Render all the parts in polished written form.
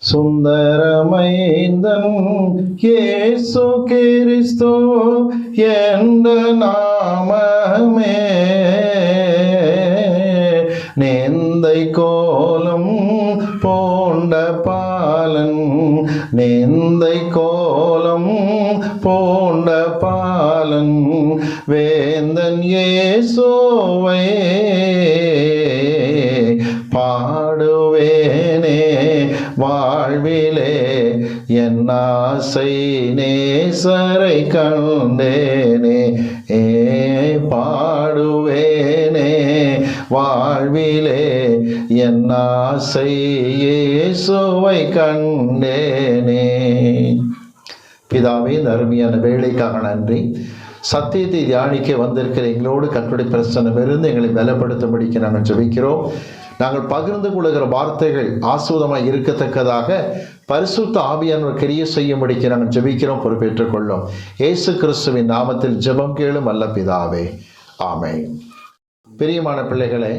சுந்தரமைந்தன் இயேசு கிறிஸ்து என்ற நாமமே நேந்தை கோலம் போண்ட பாலன், நேந்தை கோலம் போண்ட பாலன் வேந்தன் இயேசுவை பாடுவேனே வாழ்விலே என் ஆசை நேசரை கண்டேனே. பாடுவேனே வாழ்விலே என் ஆசை இயேசுவை கண்டேனே. பிதாவே, இந்த அருமையான வேலைக்காக நன்றி. சத்தியத்தை தியானிக்க வந்திருக்கிற எங்களோடு கர்த்தருடைய பிரசன்னம் இருந்து எங்களை பலப்படுத்தும்படிக்கு நாங்கள் ஜெபிக்கிறோம். நாங்கள் பகிர்ந்து கொள்ளுகிற வார்த்தைகள் ஆசீர்வாதமாய் இருக்கத்தக்கதாக பரிசுத்த ஆவியானவர் கிரியை செய்யும்படிக்கு நாங்கள் ஜெபிக்கிறோம். பொறுப்பேற்றுக் கொள்ளும் இயேசு கிறிஸ்துவின் நாமத்தில் ஜெபம் கேளும் அல்ல பிதாவே, ஆமென். பிரியமான பிள்ளைகளே,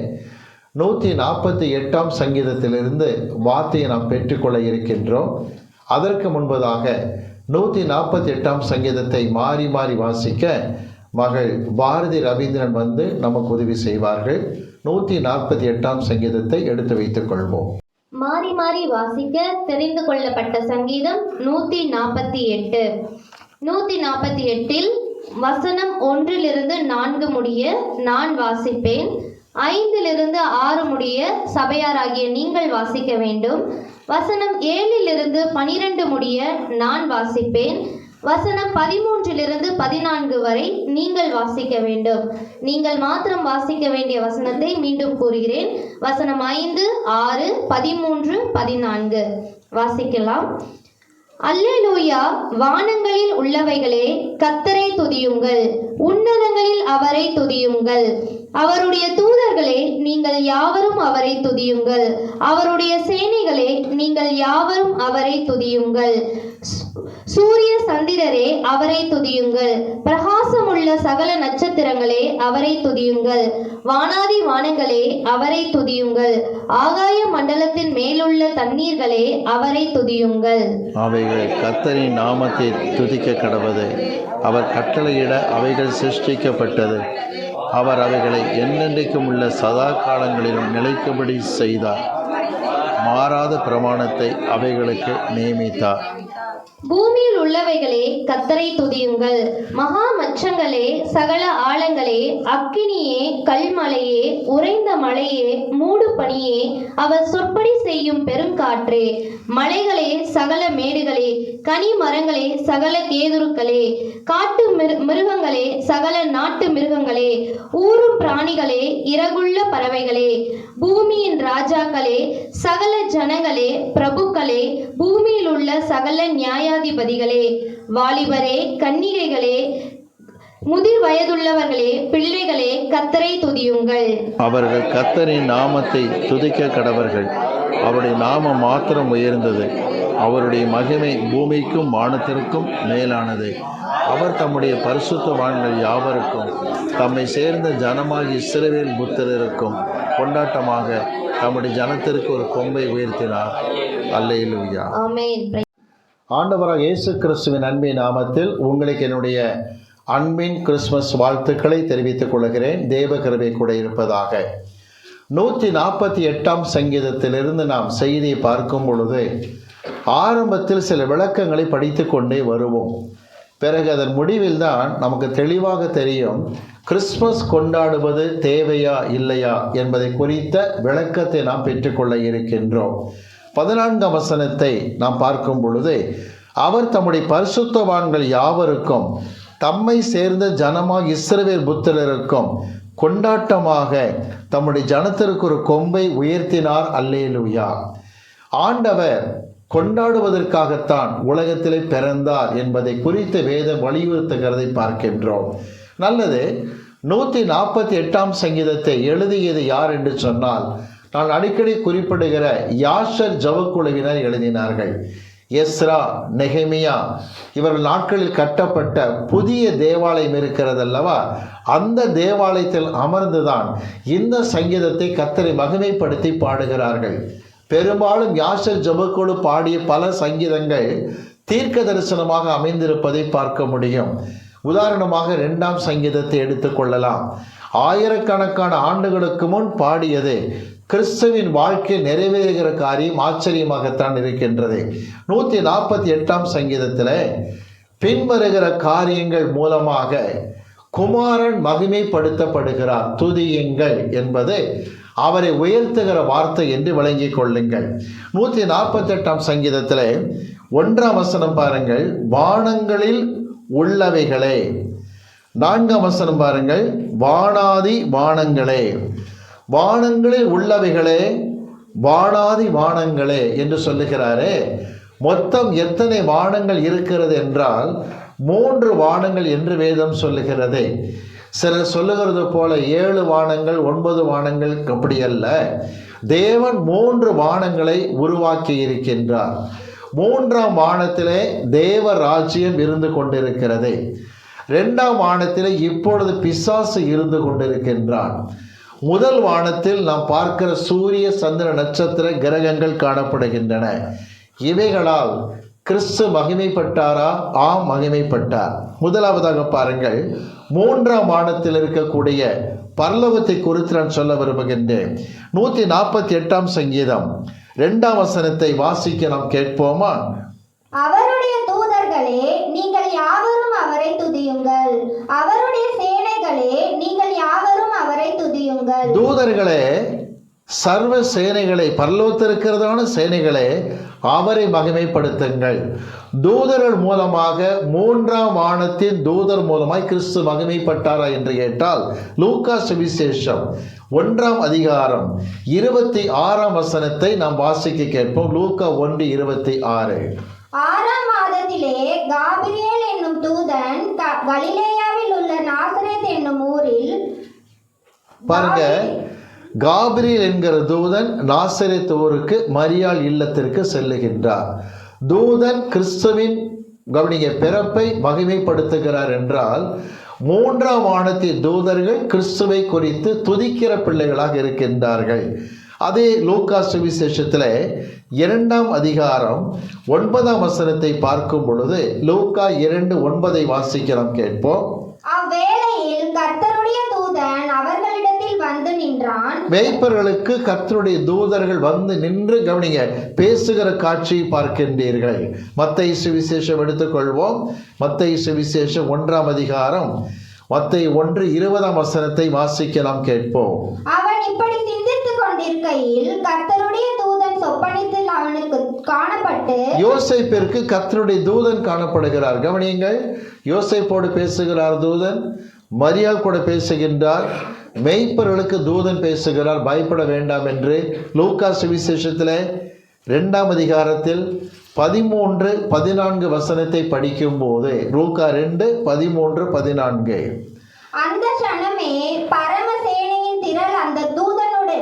148ஆம் சங்கீதத்திலிருந்து வார்த்தையை நாம் பெற்றுக்கொள்ள இருக்கின்றோம். அதற்கு முன்பதாக 148ஆம் சங்கீதத்தை மாறி மாறி வாசிக்க மகள் பாரதி ரவீந்திரன் வந்து நமக்கு உதவி செய்வார்கள். 148ஆம் சங்கீதத்தை எடுத்து வைத்துக் கொள்வோம். மாறி மாறி வாசிக்க தெரிந்து கொள்ளப்பட்ட சங்கீதம் 148. 148இல் வசனம் 1-4 முடிய நான் வாசிப்பேன். 5-6 முடிய சபையாராகிய நீங்கள் வாசிக்க வேண்டும். வசனம் 7-12 முடிய நான் வாசிப்பேன். வசனம் 13-14 வரை நீங்கள் வாசிக்க வேண்டும். நீங்கள் மாத்திரம் வாசிக்க வேண்டிய வசனத்தை மீண்டும் கூறுகிறேன். வசனம் 5, 6, 13, 14 வாசிக்கலாம். அல்லேலூயா! வானங்களில் உள்ளவைகளே கர்த்தரை துதியுங்கள், உன்னதங்களில் அவரை துதியுங்கள். அவருடைய தூதர்களே நீங்கள் யாவரும் அவரை துதியுங்கள், அவருடைய சேனைகளே நீங்கள் யாவரும் அவரை துதியுங்கள். சூரிய சந்திரரே அவரை துதியுங்கள், பிரகாசமுள்ள சகல நட்சத்திரங்களே அவரை துதியுங்கள். வானாதி வானங்களே அவரை துதியுங்கள், ஆகாய மண்டலத்தின் மேலுள்ள தண்ணீர்களே அவரை துதியுங்கள். அவைகள் கர்த்தரின் நாமத்தை துதிக்க கடவது, அவர் கட்டளையிட அவைகள் சிருஷ்டிக்கப்பட்டது. அவர் அவைகளை என்னென்றைக்கும் உள்ள சதா காலங்களிலும் நிலைக்கும்படி செய்தார். மாறாத பிரமாணத்தை அவைகளுக்கு நியமித்தார். பூமியில் உள்ளவைகளே கர்த்தரை துதியுங்கள், மகா மச்சங்களே சகல ஆழங்களே, அக்கினியே கல்மலையே உறைந்த மலையே மூடு பனியே, அவர் சொற்படி செய்யும் பெருங்காற்றே, மலைகளே சகல மேடுகளே, கனி மரங்களே சகல கேதுருக்களே, காட்டு மிருகங்களே சகல நாட்டு மிருகங்களே, ஊரும் பிராணிகளே இறகுள்ள பறவைகளே, பூமியின் ராஜாக்களே சகல ஜனங்களே, பிரபுக்களே, பூமியில் உள்ள சகல நியாயாதிபதிகளே, வாலிபரே கன்னிகைகளே, முதிர் வயதுள்ளவர்களே, பிள்ளைகளே கர்த்தரை துதியுங்கள். அவர்கள் கர்த்தரின் நாமத்தை துதிக்க கடவர்கள். அவருடைய நாமம் மாத்திரம் உயர்ந்தது, அவருடைய மகிமை பூமிக்கும் வானத்திற்கும் மேலானது. அவர் தம்முடைய பரிசுத்தவான்கள் யாவருக்கும் தம்மை சேர்ந்த ஜனமாகி இஸ்ரவேல் புத்திரருக்கும் கொண்டாட்டமாக தம்முடைய ஜனத்திற்கு ஒரு கொம்பை உயர்த்தினார். அல்லேலூயா, ஆமென். ஆண்டவராக இயேசு கிறிஸ்துவின் அன்பின் நாமத்தில் உங்களுக்கு என்னுடைய அன்பின் கிறிஸ்துமஸ் வாழ்த்துக்களை தெரிவித்துக் கொள்கிறேன். தேவ கிருபை கூட இருப்பதாக. 148ஆம் சங்கீதத்திலிருந்து நாம் செய்தியை பார்க்கும் பொழுது ஆரம்பத்தில் சில விளக்கங்களை படித்து கொண்டே வருவோம். பிறகு அதன் முடிவில் தான் நமக்கு தெளிவாக தெரியும் கிறிஸ்மஸ் கொண்டாடுவது தேவையா இல்லையா என்பதை குறித்த விளக்கத்தை நாம் பெற்றுக்கொள்ள இருக்கின்றோம். 14ஆம் வசனத்தை நாம் பார்க்கும் பொழுது அவர் தம்முடைய பரிசுத்தவான்கள் யாவருக்கும் தம்மை சேர்ந்த ஜனமாக இஸ்ரவேல் புத்திரருக்கும் கொண்டாட்டமாக தம்முடைய ஜனத்திற்கு ஒரு கொம்பை உயர்த்தினார். அல்லேலூயா! ஆண்டவர் கொண்டாடுவதற்காகத்தான் உலகத்திலே பிறந்தார் என்பதை குறித்து வேதம் வலியுறுத்துகிறதை பார்க்கின்றோம். நல்லது. 148ஆம் சங்கீதத்தை எழுதியது யார் என்று சொன்னால், நான் அடிக்கடி குறிப்பிடுகிற யாஷர் ஜபக்குழுவினர் எழுதினார்கள். எஸ்ரா, நெகேமியா இவர்கள் நாட்களில் கட்டப்பட்ட புதிய தேவாலயம் இருக்கிறது அல்லவா, அந்த தேவாலயத்தில் அமர்ந்துதான் இந்த சங்கீதத்தை கர்த்தரை மகிமைப்படுத்தி பாடுகிறார்கள். பெரும்பாலும் யாசர் ஜெபக்குழு பாடிய பல சங்கீதங்கள் தீர்க்க தரிசனமாக அமைந்திருப்பதை பார்க்க முடியும். உதாரணமாக 2ஆம் சங்கீதத்தை எடுத்துக்கொள்ளலாம். ஆயிரக்கணக்கான ஆண்டுகளுக்கு முன் பாடியது கிறிஸ்துவின் வாழ்க்கை நிறைவேறுகிற காரியம் ஆச்சரியமாகத்தான் இருக்கின்றது. 148ஆம் சங்கீதத்தில் பின்வருகிற காரியங்கள் மூலமாக குமாரன் மகிமைப்படுத்தப்படுகிறார், துதியுங்கள் என்பது அவரை உயர்த்துகிற வார்த்தை என்று விளங்கிக் கொள்ளுங்கள். 148ஆம் சங்கீதத்தில் 1ஆம் வசனம் பாருங்கள், வானங்களில் உள்ளவைகளே. 4ஆம் வசனம் பாருங்கள், வானாதி வானங்களே. வானங்களில் உள்ளவைகளே, வானாதி வானங்களே என்று சொல்லுகிறாரே. மொத்தம் எத்தனை வானங்கள் இருக்கிறது என்றால் 3 வானங்கள் என்று வேதம் சொல்லுகிறது. சிலர் சொல்லுகிறது போல 7 வானங்கள் 9 வானங்கள், அப்படி அல்ல. தேவன் 3 வானங்களை உருவாக்கி இருக்கின்றார். 3ஆம் வானத்திலே தேவ ராஜ்யம் இருந்து கொண்டிருக்கிறது. 2ஆம் வானத்திலே இப்பொழுது பிசாசு இருந்து கொண்டிருக்கின்றான். முதல் வானத்தில் நாம் பார்க்கிற சூரிய சந்திர நட்சத்திர கிரகங்கள் காணப்படுகின்றன. இவைகளால் கிறிஸ்து மகிமைப்பட்டாரா? ஆம், மகிமைப்பட்டார். முதலாவதாக பாருங்கள், 3ஆம் வானத்தில் இருக்கக்கூடிய பரலோகத்தை குறித்து நான் சொல்ல விரும்புகின்றேன். 148ஆம் சங்கீதம் 2ஆம் வசனத்தை வாசிக்க நாம் கேட்போமா? அவருடைய தூதர்களே, நீங்கள் யாவரும் அவரை துதியுங்கள். அவருடைய சேனைகளே, நீங்கள் யாவரும் அவரை துதியுங்கள். தூதர்களே, சர்வ சேனைகளை, பரலோகத்திற்கிறதான சேனைகளே, அவரை மகிமைப்படுத்துங்கள். தூதர்கள் மூலமாக 3ஆம் வானத்தின் தூதர் மூலமாய் கிறிஸ்து மகிமைப்பட்டாரா என்று கேட்டால் லூக்கா சுவிசேஷம் 1ஆம் அதிகாரம் 26ஆம் வசனத்தை நாம் வாசிக்க கேட்போம். லூக்கா 1:26. 6ஆம் மாதத்திலே காபிரியேல் என்னும் தூதன் கலிலேயாவில் உள்ள நாசரேத் என்னும் ஊரில், பாருங்க, காபிரியேல் என்கிற தூதன் நாசரேத் ஊருக்கு மரியாள் இல்லத்திற்கு செல்லுகின்றார். தூதன் கிறிஸ்துவின் கவனிங்க பிறப்பை மகிமைப்படுத்துகிறார் என்றால் 3ஆம் வானத்தின் தூதர்கள் கிறிஸ்துவை குறித்து துதிக்கிற பிள்ளைகளாக இருக்கின்றார்கள். அதே லூக்கா சுவிசேஷத்தில் 2ஆம் அதிகாரம் 9ஆம் வசனத்தை பார்க்கும் பொழுது லூக்கா 2:9 வாசிக்கிறோம், கேட்போம். அவ்வேளையில் கர்த்தருடைய தூதன் அவர்களிடத்தில் வந்து நின்றான். மேய்ப்பர்களுக்கு கர்த்தருடைய தூதர்கள் வந்து நின்று கவனிங்க பேசுகிற காட்சியை பார்க்கின்றீர்கள். மத்தேயு சுவிசேஷம் எடுத்துக்கொள்வோம். மத்தேயு சுவிசேஷம் 1ஆம் அதிகாரம் மத்தேயு 1:20ஆம் வசனத்தை வாசிக்க நாம் கேட்போம். அவன் இப்படி சிந்தித்துக் கொண்டிருக்கையில் கர்த்தருடைய தூதன் சொப்பனத்தில் அவனுக்கு காணப்பட்டு, யோசேப்பிற்கு கர்த்தருடைய தூதன் காணப்படுகிறார். கவனியுங்கள், யோசேப்போடு பேசுகிறார் தூதன், மரியாள் கூட பேசுகின்றார், மெய்ப்பர்களுக்கு தூதன் பேசுகிறார், பயப்பட வேண்டாம் என்று. லூக்கா சுவிசேஷத்தில் 2ஆம் அதிகாரத்தில் 13-14 வசனத்தை படிக்கும் போது லூக்கா 2:13-14, அந்த சனமே பரமசேனையின் திரள் அந்த தூதனுடனே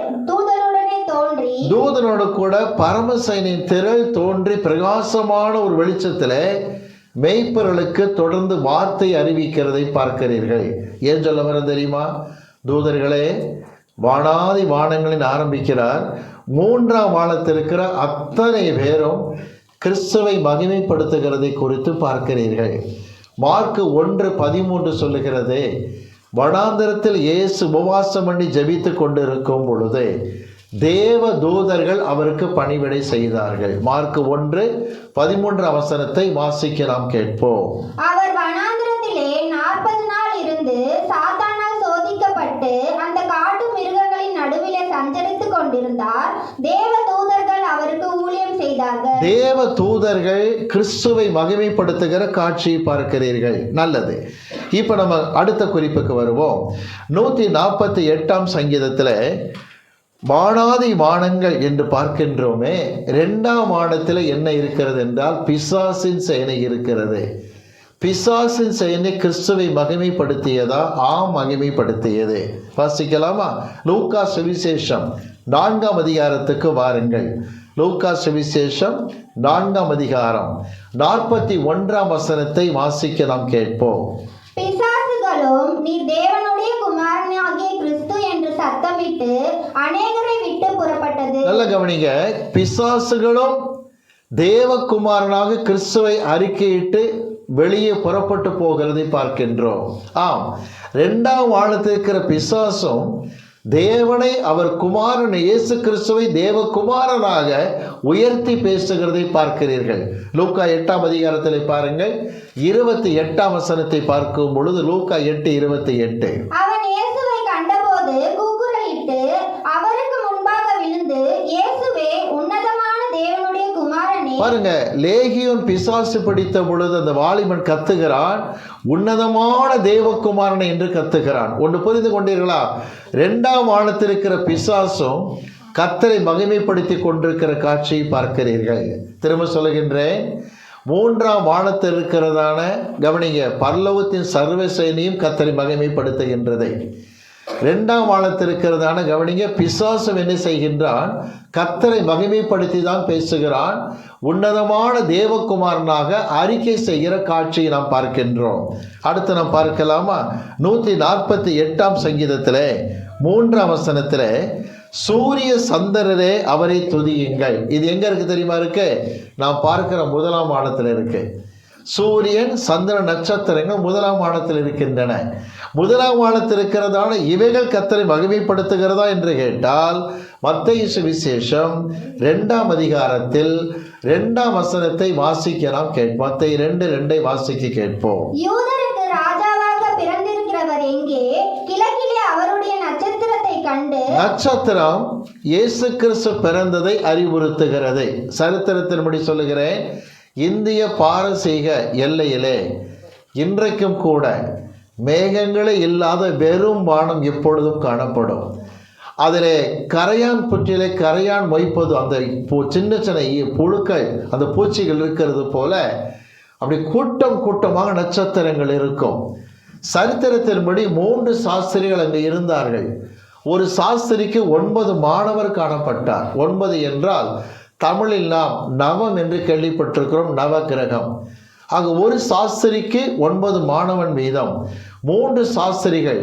தோன்றி, தூதனோடு கூட பரமசேனையின் திரள் தோன்றி பிரகாசமான ஒரு வெளிச்சத்தில் மெய்ப்பர்களுக்கு தொடர்ந்து வார்த்தை அறிவிக்கிறதை பார்க்கிறீர்கள். ஏன் சொல்ல வர தெரியுமா? தூதர்களே, வானாதி வானங்களின் ஆரம்பிக்கிறார். 3ஆம் வானத்தில் இருக்கிற அத்தனை பேரும் கிறிஸ்துவை மகிமைப்படுத்துகிறதை குறித்து பார்க்கிறீர்கள். மார்க் 1:13 சொல்லுகிறது, வனாந்தரத்தில் இயேசு உபவாசம் பண்ணி ஜெபித்து கொண்டிருக்கும் பொழுது தேவ தூதர்கள் அவருக்கு பணிவிடை செய்தார்கள். மார்க் 1:13 வசனத்தை வாசிக்க நாம் கேட்போம். அவர் வனாந்தரத்திலே 40 நாள் இருந்து சாத்தானால் சோதிக்கப்பட்டு அந்த காட்டு மிருகங்களின் நடுவிலே சஞ்சரித்துக் கொண்டிருந்தார். தேவ தூதர்கள் அவருக்கு ஊழியம் செய்தார்கள். தேவ தூதர்கள் கிறிஸ்துவை மகிமைப்படுத்துகிற காட்சியை பார்க்கிறீர்கள். நல்லது. இப்ப நம்ம அடுத்த குறிப்புக்கு வருவோம். 148ஆம் சங்கீதத்தில் வானாதி வானங்கள் என்று பார்க்கின்றோமே. 2ஆம் வானத்தில் என்ன இருக்கிறது என்றால் பிசாசின் சேனை இருக்கிறது. பிசாசின் சேனை கிறிஸ்துவை மகிமைப்படுத்தியதா? ஆம், மகிமைப்படுத்தியது. வாசிக்கலாமா? லூக்கா சுவிசேஷம் 4ஆம் அதிகாரத்துக்கு வாருங்கள். லூக்கா சுவிசேஷம் 4ஆம் அதிகாரம் 41ஆம் வசனத்தை வாசிக்க நாம் கேட்போம். பிசாசுகளும் நீர் தேவனுடைய குமாரனாகிய கிறிஸ்து என்று சத்தமிட்டு அநேகரை விட்டு புறப்பட்டது. நல்ல கவனிங்க, பிசாசுகளும் தேவகுமாரனாக கிறிஸ்துவை அறிக்கையிட்டு வெளியே புறப்பட்டு போகிறதை பார்க்கின்றோம். ஆம், இரண்டாம் வானத்தில் இருக்கிற பிசாசும் தேவனை, அவர் குமாரன் இயேசு கிறிஸ்துவை தேவகுமாரனாக உயர்த்தி பேசுகிறதை பார்க்கிறீர்கள். லூக்கா 8ஆம் அதிகாரத்தில் பாருங்கள், 28ஆம் வசனத்தை பார்க்கும் பொழுது லூக்கா 8:28. அவன் இயேசுவை கண்டபோது கூக்குரலிட்டு அவருக்கு முன்பாக விழுந்து, இயேசுவே, உன்னதமான தேவனுடைய குமாரனே. பாருங்க, லேகியோன் பிசாசு பிடித்த பொழுது அந்த வாலிபன் கத்துகிறான், உன்னதமான தேவகுமாரனை என்று கத்துகிறான். ஒன்று புரிந்து கொண்டீர்களா? இரண்டாம் வானத்தில் இருக்கிற பிசாசும் கர்த்தரை மகிமைப்படுத்தி கொண்டிருக்கிற காட்சியை பார்க்கிறீர்கள். திரும்ப சொல்லுகின்றேன், மூன்றாம் வானத்தில் இருக்கிறதான கவனிங்க, பரலோகத்தின் சர்வ சேனையும் கர்த்தரை மகிமைப்படுத்துகின்றது. இரண்டாம் வானத்தில் இருக்கிறதான கவனிங்க, பிசாசம் என்ன செய்கின்றான்? கர்த்தரை மகிமைப்படுத்தி தான் பேசுகிறான். உன்னதமான தேவகுமாரனாக அறிக்கை செய்கிற காட்சியை நாம் பார்க்கின்றோம். அடுத்து நாம் பார்க்கலாமா? 148ஆம் சங்கீதத்தில் 3ஆம் வசனத்தில், சூரிய சந்திரரே அவரை துதியுங்கள். இது எங்க இருக்கு தெரியுமா? இருக்கு, நாம் பார்க்கிற முதலாம் வானத்தில் இருக்கு. சூரியன், சந்திரன், நட்சத்திரங்கள் முதலாம் வானத்தில் இருக்கின்றன. முதலாம் வானத்தில் இருக்கிறதான இவைகள் கர்த்தரை மகிமைப்படுத்துகிறதா என்று கேட்டால், மத்தேயு சுவிசேஷம் 2ஆம் அதிகாரத்தில் 2ஆம் வசனத்தை வாசிக்க நாம் கேட்போம். மத்தேயு 2:2 வாசிக்க கேட்போம். யூதருக்கு ராஜாவாக பிறந்திருக்கிறவர் எங்கே? கிழக்கிலே அவருடைய நட்சத்திரத்தை கண்டு. நட்சத்திரம் இயேசு கிறிஸ்து பிறந்ததை அறிவுறுத்துகிறது. சரித்திரத்தின்படி சொல்லுகிறேன், இந்திய பாரசீக எல்லையிலே இன்றைக்கும் கூட மேகங்களே இல்லாத வெறும் வானம் எப்பொழுதும் காணப்படும். அதில் கரையான் புற்றிலே கரையான் மொய்ப்பது, அந்த சின்ன சின்ன புழுக்கள், அந்த பூச்சிகள் இருக்கிறது போல அப்படி கூட்டம் கூட்டமாக நட்சத்திரங்கள் இருக்கும். சரித்திரத்தின்படி 3 சாஸ்திரிகள் அங்கே இருந்தார்கள். ஒரு சாஸ்திரிக்கு 9 மாணவர் காணப்பட்டார். 9 என்றால் தமிழில் நாம் நவம் என்று கேள்விப்பட்டிருக்கிறோம், நவகிரகம். ஆக ஒரு சாஸ்திரிக்கு 9 மாணவன் வீதம். 3 சாஸ்திரிகள்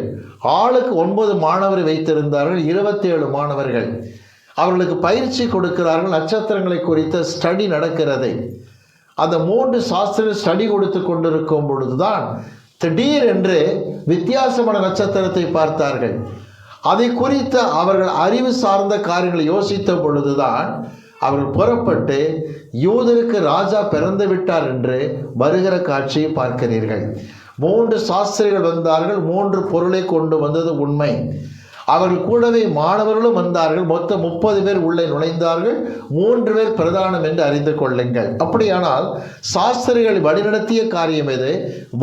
ஆளுக்கு 9 மாணவரை வைத்திருந்தார்கள். 27 மாணவர்கள். அவர்களுக்கு பயிற்சி கொடுக்கிறார்கள். நட்சத்திரங்களை குறித்த ஸ்டடி நடக்கிறது. அந்த 3 சாஸ்திரிகள் ஸ்டடி கொடுத்து கொண்டிருக்கும் பொழுதுதான் திடீரென்று வித்தியாசமான நட்சத்திரத்தை பார்த்தார்கள். அதை குறித்த அவர்கள் அறிவு சார்ந்த காரியங்களை யோசித்த பொழுதுதான் அவர்கள் புறப்பட்டு யூதருக்கு ராஜா பிறந்து விட்டார் என்று வருகிற காட்சியை பார்க்கிறீர்கள். 3 சாஸ்திரிகள் வந்தார்கள். 3 பொருளை கொண்டு வந்தது உண்மை. அவர்கள் கூடவே மாணவர்களும் வந்தார்கள். மொத்தம் 30 பேர் உள்ளே நுழைந்தார்கள். 3 பேர் பிரதானம் என்று அறிந்து கொள்ளுங்கள். அப்படியானால் சாஸ்திரிகள் வழிநடத்திய காரியம் எது?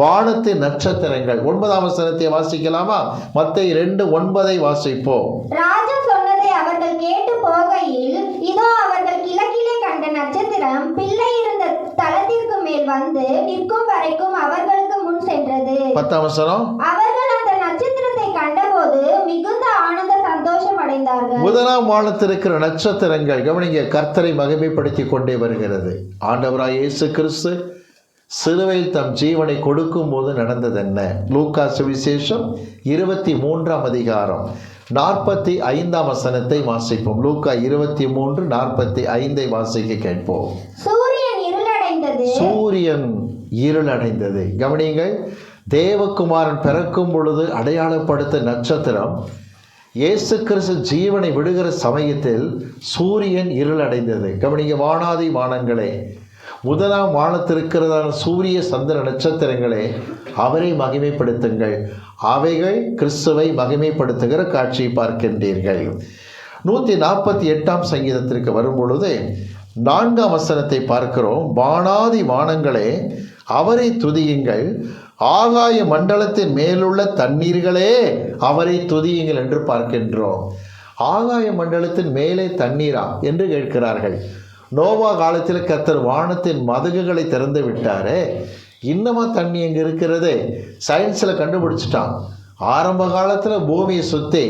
வானத்தின் நட்சத்திரங்கள். 9ஆம் வசனத்தை வாசிக்கலாமா? மத்தேயு 2:9 வாசிப்போம். ராஜா சொன்னதை அவர்கள் கேட்டு போகையில், இதோ அவர்கள் கிழக்கிலே கண்ட நட்சத்திரம் பிள்ளை இருந்த தளத்திற்கு மேல் வந்து நிற்கும் வரைக்கும் அவர்களுக்கு முன் சென்றது. 10ஆம் வசனம். அவர்கள் அந்த நட்சத்திரத்தை கண்டபோது மிகுந்த ஆனந்த சந்தோஷம் அடைந்தார்கள். முதலாம் வானத்தில் இருக்கிற நட்சத்திரங்கள் கவனிங்க, கர்த்தரை மகிமைப்படுத்தி கொண்டே வருகிறது. ஆண்டவராய் இயேசு கிறிஸ்து சிலுவையில் தம் ஜீவனை கொடுக்கும் போது நடந்தது என்ன? லூக்கா சுவிசேஷம் 23ஆம் அதிகாரம் 45ஆம் வசனத்தை வாசிப்போம். லூக்கா 23:45 வாசிக்க கேட்போம். சூரியன் இருளடைந்தது. சூரியன் இருளடைந்தது. கவனிங்கள், தேவகுமாரன் பிறக்கும் பொழுது அடையாளப்படுத்த நட்சத்திரம் இயேசு கிறிஸ்து ஜீவனை விடுகிற சமயத்தில் சூரியன் இருளடைந்தது. கவனிங்க, வானாதி வானங்களே, முதலாம் வானத்திருக்கிறதான சூரிய சந்திர நட்சத்திரங்களே, அவரை மகிமைப்படுத்துங்கள். அவைகள் கிறிஸ்துவை மகிமைப்படுத்துகிற காட்சியை பார்க்கின்றீர்கள். 148ஆம் சங்கீதத்திற்கு வரும்பொழுது 4ஆம் வசனத்தை பார்க்கிறோம். வானாதி வானங்களே, அவரை துதியுங்கள். ஆகாய மண்டலத்தின் மேலுள்ள தண்ணீர்களே, அவரை துதியுங்கள் என்று பார்க்கின்றோம். ஆகாய மண்டலத்தின் மேலே தண்ணீரா என்று கேட்கிறார்கள். நோவா காலத்தில் கர்த்தர் வானத்தின் மதகுகளை திறந்து விட்டாரே, இன்னமா தண்ணி எங்கே இருக்கிறது? சயின்ஸில் கண்டுபிடிச்சிட்டான். ஆரம்ப காலத்தில் பூமியை சுற்றி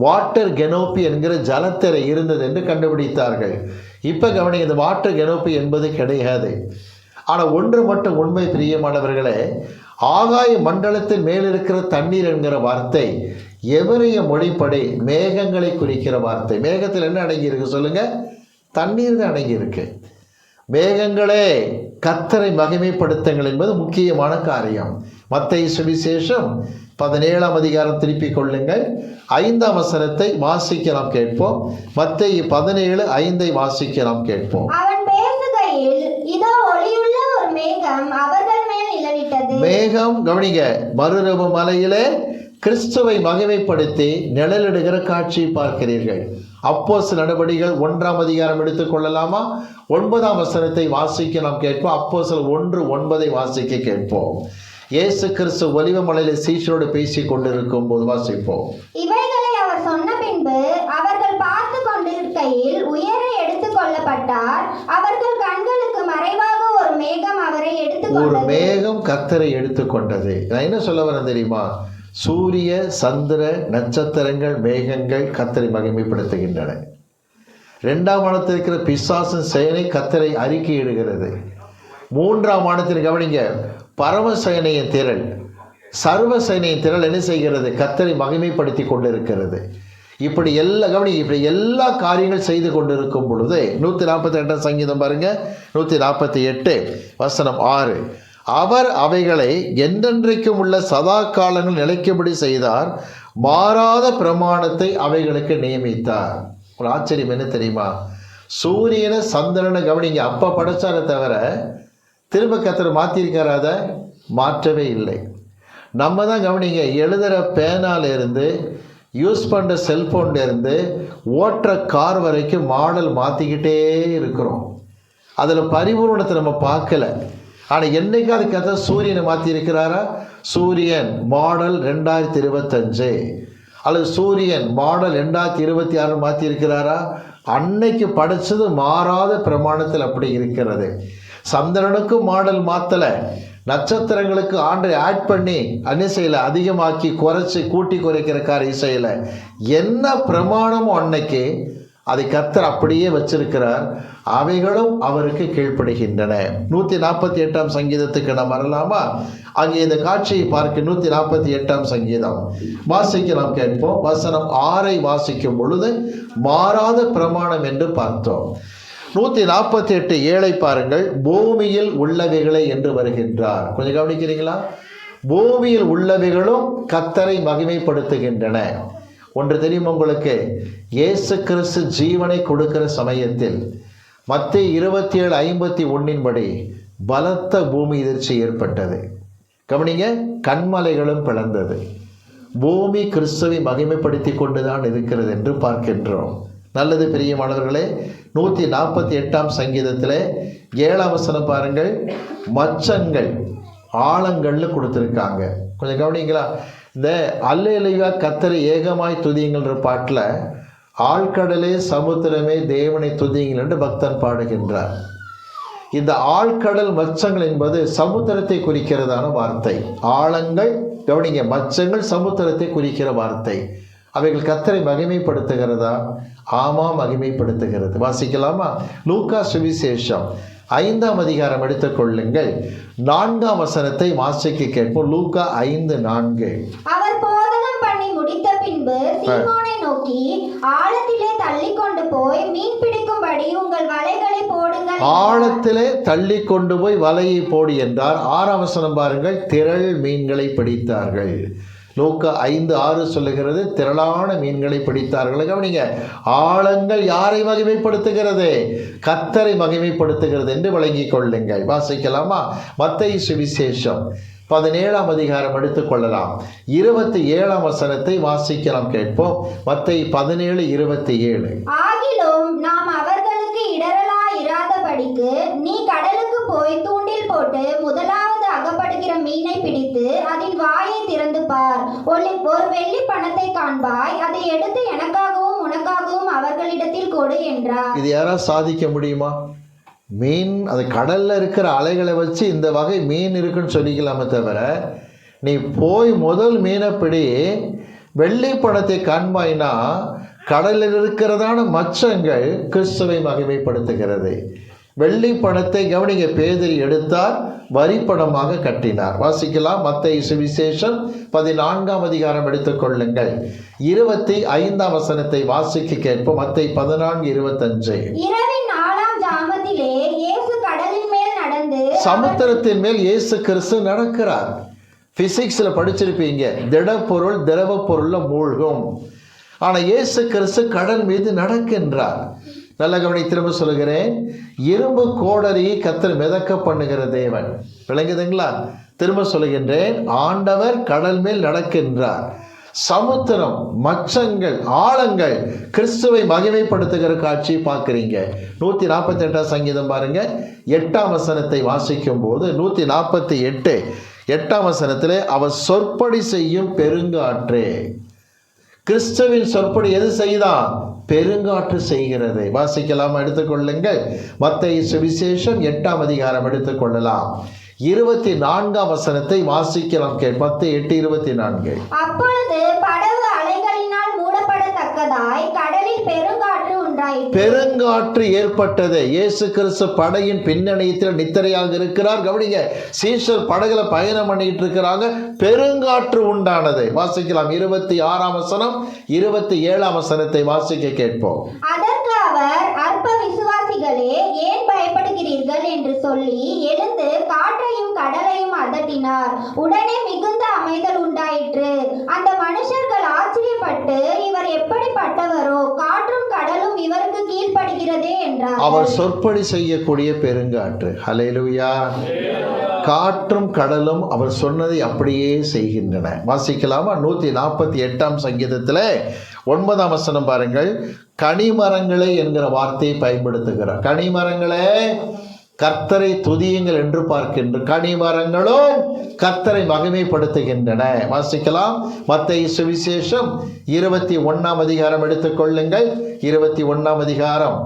வாட்டர் கெனோப்பி என்கிற ஜலத்திரை இருந்தது என்று கண்டுபிடித்தார்கள். இப்போ கவனிங்க, இந்த வாட்டர் கெனோப்பி என்பது கிடையாது. ஆனால் ஒன்று மட்டும் உண்மை பிரியமானவர்களே, ஆகாய மண்டலத்தின் மேலிருக்கிற தண்ணீர் என்கிற வார்த்தை எபிரேய மொழிப்படி மேகங்களை குறிக்கிற வார்த்தை. மேகத்தில் என்ன அடங்கி இருக்கு சொல்லுங்க? தண்ணீர் தான் அடங்கி இருக்கு. மேகங்களே கர்த்தரை மகிமைப்படுத்துங்கள் என்பது முக்கியமான காரியம். மத்தேயு சுவிசேஷம் 17ஆம் அதிகாரம் திருப்பிக் கொள்ளுங்கள். 5ஆம் வசனத்தை வாசிக்க நாம் கேட்போம். மத்தேயு 17:5 வாசிக்க நாம் கேட்போம். அவன் பேசுகையில் இதோ ஒளியுள்ள ஒரு மேகம் அவர்கள் மேல் நிழலிட்டது. மேகம், கவனிங்க, மறுரூப மலையிலே கிறிஸ்துவை மகிமைப்படுத்தி நிழலிடுகிற காட்சியை பார்க்கிறீர்கள். அப்போஸ்தலர் நடபடிகள் 1ஆம் அதிகாரம் எடுத்துக்கொள்ளலாமா? 9ஆம் வசனத்தை வாசிக்க நாம் கேட்போம். அப்போஸ்தலர் 1:9 வாசிக்க கேட்போம். இயேசு கிறிஸ்து ஒலிவ மலையில சீஷரோடு பேசிக் கொண்டிருக்கும் போது வாசிப்போம். இவைகளை அவர் சொன்ன பின்பு அவர்கள் பார்த்து கொண்டிருக்கையில் உயர எடுத்துக் கொள்ளப்பட்டார். அவர்கள் கண்களுக்கு மறைவாக ஒரு மேகம் அவரை ஒரு எடுத்துக்கொண்டது. மேகம் கர்த்தரை எடுத்துக்கொண்டது. நான் என்ன சொல்ல வரேன் தெரியுமா? சூரிய, சந்திர, நட்சத்திரங்கள், மேகங்கள் கர்த்தரை மகிமைப்படுத்துகின்றன. 2ஆம் வானத்தில் இருக்கிற பிசாசின் செயலை கர்த்தரை அறிக்கையிடுகிறது. 3ஆம் வானத்தில் கவனிங்க, பரமசேனையின் திரள், சர்வசேனையின் திரள் என்ன செய்கிறது? கர்த்தரை மகிமைப்படுத்தி கொண்டிருக்கிறது. இப்படி எல்லா காரியங்கள் செய்து கொண்டிருக்கும் பொழுது 148ஆம் சங்கீதம் பாருங்க, 148 வசனம் 6. அவர் அவைகளை என்றென்றைக்கும் உள்ள சதா காலங்கள் நிலைக்கும்படி செய்தார். மாறாத பிரமாணத்தை அவைகளுக்கு நியமித்தார். ஒரு ஆச்சரியம் என்ன தெரியுமா? சூரியனை, சந்திரனை கவனிங்க, அப்ப படைச்சார தவிர திரும்ப கர்த்தர் மாற்றிருக்கார்? அதை மாற்றவே இல்லை. நம்ம தான் கவனிங்க, எழுதுகிற பேனால இருந்து, யூஸ் பண்ணுற செல்ஃபோன்ல இருந்து, ஓட்டுற கார் வரைக்கும் மாடல் மாற்றிக்கிட்டே இருக்கிறோம். அதில் பரிபூர்ணத்தை நம்ம பார்க்கல. ஆனால் என்னைக்காவது கர்த்தர் சூரியனை மாற்றிருக்கிறாரா? சூரியன் மாடல் 2025 அல்லது சூரியன் மாடல் 2026 மாற்றிருக்கிறாரா? அன்னைக்கு படைச்சது மாறாத பிரமாணத்தில் அப்படி இருக்கிறது. சந்திரனுக்கும் மாடல் மாற்றலை, நட்சத்திரங்களுக்கு ஆண்டை ஆட் பண்ணி செய்யலை, அதிகமாக்கி குறைச்சி கூட்டி குறைக்கிற காரியம் செய்யலை. என்ன பிரமாணமோ அன்னைக்கு அதை கர்த்தர் அப்படியே வச்சிருக்கிறார். அவைகளும் அவருக்கு கீழ்ப்படுகின்றன. 148ஆம் சங்கீதத்துக்கு நாம் வரலாமா? அங்கே இந்த காட்சியை பார்க்க 148ஆம் சங்கீதம் வாசிக்க நாம் கேட்போம். வசனம் 6 வாசிக்கும் பொழுது மாறாத பிரமாணம் என்று பார்த்தோம். 148:7 பாருங்கள். பூமியில் உள்ளவைகளை என்று வருகின்றார். கொஞ்சம் கவனிக்கிறீங்களா? பூமியில் உள்ளவைகளும் கர்த்தரை மகிமைப்படுத்துகின்றன. ஒன்று தெரியும் உங்களுக்கு, இயேசு கிறிஸ்து ஜீவனை கொடுக்கிற சமயத்தில் மத்தேயு 27:51 படி பலத்த பூமி எதிர்ச்சி ஏற்பட்டது. கவனிங்க, கண்மலைகளும் பிளந்தது. பூமி கிறிஸ்துவை மகிமைப்படுத்தி கொண்டுதான் இருக்கிறது என்று பார்க்கின்றோம். நல்லது பிரியமானவர்களே, 148ஆம் சங்கீதத்தில் 7ஆம் வசனம் பாருங்கள். மச்சங்கள் ஆழங்கள்ல கொடுத்துருக்காங்க. கொஞ்சம் கவனிங்களா? இந்த அல்லேலூயா கர்த்தரை ஏகமாய் துதியுங்கள்ன்ற பாட்டில் ஆழ்கடலே சமுத்திரமே தேவனை துதியுங்கள் என்று பக்தன் பாடுகின்றார். இந்த ஆழ்கடல் மச்சங்கள் என்பது சமுத்திரத்தை குறிக்கிறதான வார்த்தை. ஆழங்கள், கவனிங்க, மச்சங்கள் சமுத்திரத்தை குறிக்கிற வார்த்தை. அவைகள் கர்த்தரை மகிமைப்படுத்துகிறதா? ஆமாம், மகிமைப்படுத்துகிறது. வாசிக்கலாமா? லூக்கா சுவிசேஷம் 5ஆம் அதிகாரம் எடுத்துக்கொள்ளுங்கள். 4ஆம் வசனத்தை வாசிக்க கேட்போம். லூக்கா 5:4. அவர் போதகம் பண்ணி முடித்த பின்பு சீமோனை நோக்கி, ஆழத்திலே தள்ளி கொண்டு போய் மீன் பிடிக்கும்படி உங்கள் வலைகளை போடுங்கள். ஆழத்திலே தள்ளி கொண்டு போய் வலையை போடு என்றார். 6ஆம் வசனம் பாருங்கள். திரள் மீன்களை பிடித்தார்கள். லூக்கா 5:6 சொல்லுகிறது, திரளான மீன்களை பிடித்தார்கள். கவனிங்க, ஆழங்கள் யாரை மகிமைப்படுத்துகிறது? கர்த்தரை மகிமைப்படுத்துகிறது என்று விளங்கிக் கொள்ளுங்கள். வாசிக்கலாமா? மத்தேயு சுவிசேஷம் 17ஆம் அதிகாரம் எடுத்துக்கொள்ளலாம். 27ஆம் வசனத்தை வாசிக்க நாம் கேட்போம். மத்தேயு 17:27. ஆகிலும் நாம் அவர்களுக்கு இடரலா இராதபடிக்கு நீ கடலுக்கு போய் தூண்டில் போட்டு முதலாவது அகப்படுகிற மீனை பிடித்து அதன் வாயை திறந்து பார். ஒரு வெள்ளி பணத்தை காண்பாய். அதை எடுத்து எனக்காகவும் உனக்காகவும் அவர்களிடத்தில் கொடு என்றார். இது யாராவது சாதிக்க முடியுமா? மீன், அது கடல்ல இருக்கிற அலைகளை வச்சு இந்த வகை மீன் இருக்குன்னு சொல்லிக்கலாமே தவிர, நீ போய் முதல் மீனை பிடி, வெள்ளி பணத்தை காண்பாய்னா கடலில் இருக்கிறதான மச்சங்கள் கிறிஸ்துவை மகிமைப்படுத்துகிறது. வெள்ளி பணத்தை கவனிங்க பேதுரு எடுத்தார், வரி பணமாக கட்டினார். வாசிக்கலாம். மத்தேயு சுவிசேஷம் 14ஆம் அதிகாரம் எடுத்துக்கொள்ளுங்கள். 25ஆம் வசனத்தை வாசிக்க கேட்போம். மத்தேயு 14:25. இரவின் 4ஆம் ஜாமத்திலே இயேசு கடலின் மேல் நடந்து சமுத்திரத்தின் மேல் இயேசு கிறிஸ்து நடக்கிறார். பிசிக்ஸ்ல படிச்சிருப்பீங்க, திடப்பொருள் திரவ பொருள்ல மூழ்கும். ஆனா இயேசு கிறிஸ்து கடல் மீது நடக்கின்றார். நல்ல கவனி, திரும்ப சொல்லுகிறேன், இரும்பு கோடரியை கர்த்தர் மிதக்க பண்ணுகிற தேவன். விளங்குதுங்களா? திரும்ப சொல்லுகின்றேன், ஆண்டவர் கடல் மேல் நடக்கின்றார். சமுத்திரம், மச்சங்கள், ஆழங்கள் கிறிஸ்துவை மகிமைப்படுத்துகிற காட்சி பார்க்குறீங்க. 148ஆம் சங்கீதம் பாருங்க, 8ஆம் வசனத்தை வாசிக்கும் போது 148 8ஆம் வசனத்திலே அவர் சொற்படி செய்யும் பெருங்காற்றே. கிறிஸ்துவின் சொற்படி எது செய்தான்? பெருங்காற்று செய்கிறது. வாசிக்கலாம், எடுத்துக்கொள்ளுங்கள். மத்தேயு சுவிசேஷம் 8ஆம் அதிகாரம் எடுத்துக்கொள்ளலாம். 24ஆம் வசனத்தை வாசிக்கலாம். மத்தேயு 8:24. அப்பொழுது படகு அலைகளினால் மூடப்படத்தக்கதாய் கடலில் பெருங்காற்று உண்டாயிற்று. பெருங்காற்று ஏற்பட்டது. இயேசு கிறிஸ்து படகின் பின்னணியத்தில் நித்திரையாக இருக்கிறார். கவனிங்க, சீஷர் படகுல பயணம் பண்ணிட்டு இருக்கிறாங்க. பெருங்காற்று உண்டானது. வாசிக்கலாம். 26ஆம் வசனம் 27ஆம் வசனத்தை வாசிக்க கேட்போம். அதற்கு அவர், அற்ப விசுவாசிகளே, ஏன் பயப்படுகிறீர்கள் என்று சொல்லி எழுந்து காற்றையும் கடலையும் அதட்டினார். உடனே மிகுந்த அமைதல் உண்டாயிற்று. அந்த மனுஷர்கள் ஆச்சரியப்பட்டு, இவர் எப்படிப்பட்டவரோ, காற்றும் கடலும் இவருக்கு கீழ்ப்படுகிறதே என்றார். அவர் சொற்படி செய்யக்கூடிய பெருங்காற்று. ஹல்லேலூயா. காற்றும் கடலும் அவர் சொன்னதை அப்படியே செய்கின்றன. வாசிக்கலாமா? 148ஆம் சங்கீதத்தில் 9ஆம் வசனம் பாருங்கள். கனிமரங்களே என்கிற வார்த்தையை பயன்படுத்துகிறார். கனிமரங்களே கர்த்தரை துதியுங்கள் என்று பார்க்கின்ற கனிமரங்களும் கர்த்தரை மகிமைப்படுத்துகின்றன. வாசிக்கலாம். மத்தேயு சுவிசேஷம் 21ஆம் அதிகாரம் எடுத்துக்கொள்ளுங்கள். 21ஆம் அதிகாரம்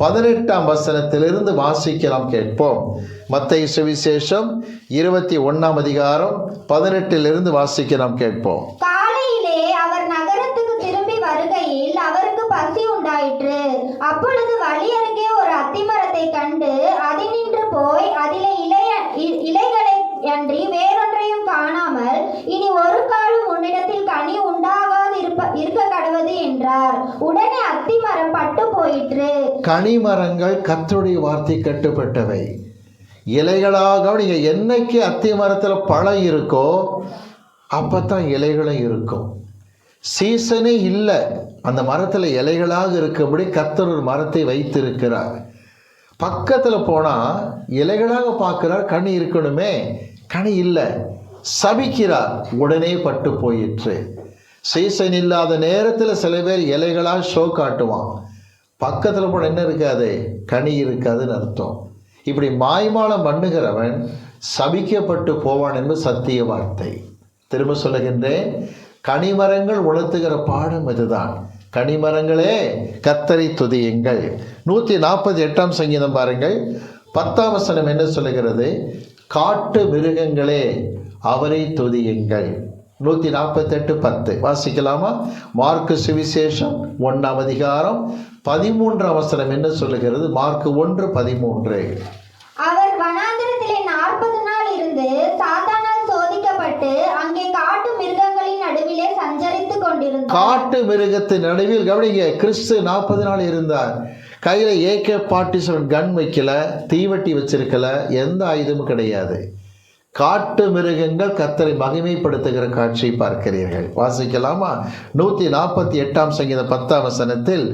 18ஆம் வசனத்திலிருந்து வாசிக்கலாம், கேட்போம். மத்தேயு சுவிசேஷம் 21ஆம் அதிகாரம் 18லிருந்து வாசிக்கலாம், கேட்போம். காலையிலே அவர் நகரத்துக்கு திரும்பி வருகையில் அவருக்கு பசி உண்டாயிற்று. அப்பொழுது வழியருகே ஒரு அத்திமரத்தை கண்டு அதினின்று போய் அதிலே இலைகளை அன்றி வேறொன்றையும் காணாமல், இனி ஒரு காலம் உன்னிடத்தில் கனி உண்டாகாது இருக்க கடவது என்றார். உடனே அத்திமரம் பட்டு போயிற்று. கனிமரங்கள் கர்த்தருடைய வார்த்தை கட்டுப்பட்டவை. இலைகளாக நீங்க என்னைக்கு அத்தி மரத்துல பழம் இருக்கோ அப்பதான் இலைகளும் இருக்கும். சீசனே இல்லை, அந்த மரத்துல இலைகளாக இருக்கும்படி கர்த்தர் ஒரு மரத்தை வைத்திருக்கிறார். பக்கத்துல போனா இலைகளாக பார்க்கிறார், கனி இருக்கணுமே, கனி இல்லை, சபிக்கிறார், உடனே பட்டு போயிற்று. சீசன் இல்லாத நேரத்தில் சில பேர் இலைகளாக ஷோ காட்டுவான், பக்கத்தில் போன என்ன இருக்காது? கனி இருக்காதுன்னு அர்த்தம். இப்படி மாய்மாலம் பண்ணுகிறவன் சபிக்கப்பட்டு போவான் என்பது சத்திய வார்த்தை. திரும்ப சொல்லுகின்றேன், கனிமரங்கள் உணர்த்துகிற பாடம் இதுதான். கனிமரங்களே கர்த்தரை துதியுங்கள். 148ஆம் சங்கீதம் பாருங்கள். 10ஆம் வசனம் என்ன சொல்லுகிறது? காட்டு மிருகங்களே அவரை துதியுங்கள். 148:10 வாசிக்கலாமா? மார்க்கு சுவிசேஷம் 1ஆம் அதிகாரம் 13ஆம் வசனம் என்ன சொல்லுகிறது? மார்க்கு 1:13. அவர் வனாந்திரத்திலே 40 நாள் இருந்து சாத்தானால் சோதிக்கப்பட்டு அங்கே காட்டு மிருகங்களின் நடுவிலே சஞ்சரித்துக் கொண்டிருந்தார். காட்டு மிருகத்தின் நடுவில் கவனிங்க, கிறிஸ்து 40 நாள் இருந்தார். கையில AK-47 கன் வைக்கல, தீவட்டி வச்சிருக்கல, எந்த ஆயுதமும் கிடையாது. காட்டு மிருகங்கள் கர்த்தரை மகிமைப்படுத்துகிற காட்சியை பார்க்கிறீர்கள். வாசிக்கலாமா? 148ஆம் சங்கீதம் 10ஆம் வசனத்தில்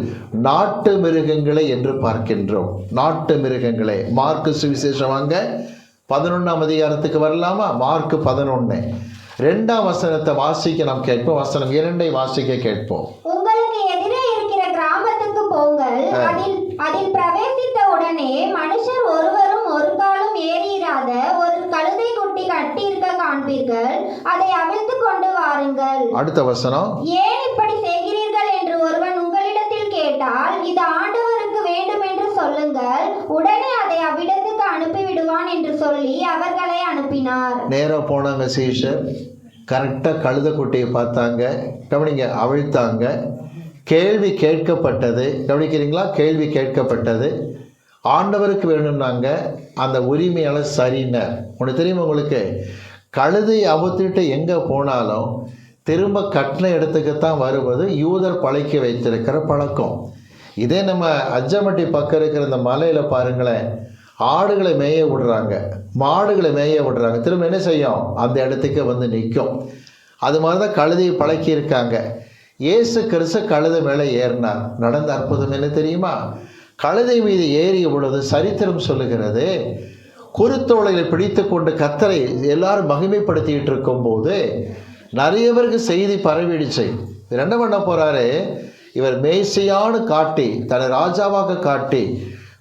நாட்டு மிருகங்களே என்று பார்க்கின்றோம். நாட்டு மிருகங்களே. மார்க்கு சுவிசேஷம் வாங்க 11ஆம் அதிகாரத்துக்கு வரலாமா? மார்க்கு 11 2ஆம் வசனத்தை வாசிக்க நாம் கேட்போம். வசனம் 2ஐ வாசிக்க கேட்போம். உங்களுக்கு எதிரே இருக்கிற கிராமத்துக்கு போங்கள். அதில் பிரவேசித்த உடனே மனுஷர் ஒருவரும் ஒரு காலும் ஏறியிராத ஒரு கழுதை குட்டி கட்டி இருக்க காண்பீர்கள். அதை அவிழ்த்து கொண்டு வாருங்கள். அடுத்த வசனம். ஏன் இப்படி செய்கிறீர்கள் என்று ஒருவன் உங்களிடத்தில் கேட்டால், இது ஆண்டவருக்கு வேண்டும் என்று சொல்லுங்கள், உடனே அதை அவ்விடத்துக்கு அனுப்பிவிடுவான் என்று சொல்லி அவர்களை அனுப்பினார். நேரா போனாங்க சீஷர். கரெக்டா கழுத குட்டியை பார்த்தாங்க, கவனிங்க, அவிழ்த்தாங்க. கேள்வி கேட்கப்பட்டது. கவனிக்கிறீங்களா? கேள்வி கேட்கப்பட்டது. ஆண்டவருக்கு வேணும்னாங்க அந்த உரிமையாளர் சரின்னார். ஒன்று தெரியுமா உங்களுக்கு, கழுதையை அவுத்துட்டு எங்கே போனாலும் திரும்ப கட்டின இடத்துக்குத்தான் வருவது யூதர் பழக்கி வைத்திருக்கிற பழக்கம். இதே நம்ம அஜமட்டி பக்கம் இருக்கிற இந்த மலையில் பாருங்களேன், ஆடுகளை மேய விடுறாங்க, மாடுகளை மேய விடுறாங்க, திரும்ப என்ன செய்யும், அந்த இடத்துக்கு வந்து நிற்கும். அது மாதிரி தான் கழுதையை பழக்கி இருக்காங்க. இயேசு கிறிஸ்து கழுதை மேலே ஏறினார். நடந்த அற்புதம் என்ன தெரியுமா? கழுதை மீது ஏறிய பொழுது சரித்திரம் சொல்லுகிறது, குருத்தோலைகளை பிடித்து கொண்டு கர்த்தரை எல்லாரும் மகிமைப்படுத்திக்கிட்டு இருக்கும்போது நிறைய பேருக்கு செய்தி பரவிடுச்சு. இவர் என்ன பண்ண போகிறாரு, இவர் மேசியான்னு காட்டி தன்னை ராஜாவாக காட்டி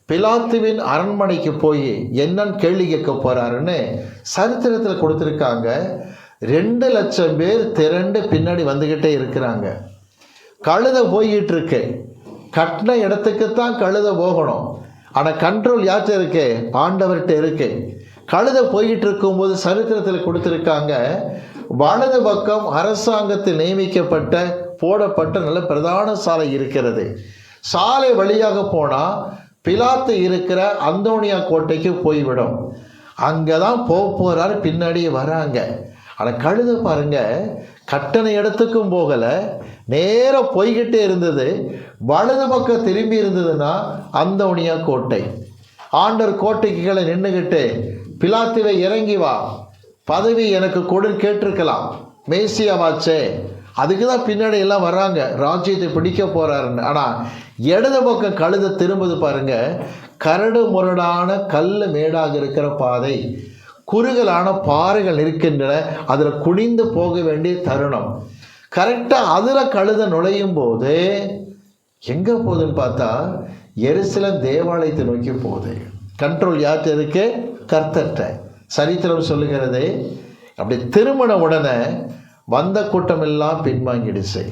பிலாத்துவின் அரண்மனைக்கு போய் என்னன்னு கேள்வி கேட்க போகிறாருன்னு சரித்திரத்தில் கொடுத்துருக்காங்க. 2 லட்சம் பேர் திரண்டு பின்னாடி வந்துக்கிட்டே இருக்கிறாங்க. கழுதை போய்கிட்டு இருக்கு, கட்டின இடத்துக்குத்தான் கழுதை போகணும். ஆனால் கண்ட்ரோல் யார்கிட்ட இருக்கு, ஆண்டவர்கிட்ட இருக்கு. கழுதை போய்கிட்டு இருக்கும்போது சரித்திரத்தில் கொடுத்துருக்காங்க, வலது பக்கம் அரசாங்கத்தில் நியமிக்கப்பட்ட போடப்பட்ட நல்ல பிரதான சாலை இருக்கிறது. சாலை வழியாக போனால் பிலாத்து இருக்கிற அந்தோனியா கோட்டைக்கு போய்விடும். அங்கே தான் போகிறாரு, பின்னாடியே வராங்க. ஆனால் கழுதை பாருங்க, கட்டண இடத்துக்கும் போகலை, நேராக போய்கிட்டே இருந்தது. வலது பக்கம் திரும்பி இருந்ததுன்னா அந்தோனியா கோட்டை. ஆண்டவர் கோட்டைக்கு கீழே நின்றுக்கிட்டு, பிலாத்துவை இறங்கி வா, பதவி எனக்கு கொடு கேட்டிருக்கலாம், மேசியாவாச்சே, அதுக்கு தான் பின்னாடி எல்லாம் வர்றாங்க, ராஜ்யத்தை பிடிக்க போகிறாருன்னு. ஆனால் இடது பக்கம் கழுதை திரும்புது பாருங்க, கரடு முரடான கல் மேடாக இருக்கிற பாதை, குறுகலான பாறைகள் இருக்கின்றன, அதில் குனிந்து போக வேண்டிய தருணம். கரெக்டாக அதில் கழுதை நுழையும் போது எங்கே போகுதுன்னு பார்த்தா எருசலேம் தேவாலயத்தை நோக்கி போகுது. கண்ட்ரோல் யார்கிட்ட இருக்கு, கர்த்தர்கிட்ட. சரித்திரம் சொல்லுகிறது, அப்படி திருமண உடனே வந்த கூட்டம் எல்லாம் பின்வாங்கிடுச்சு.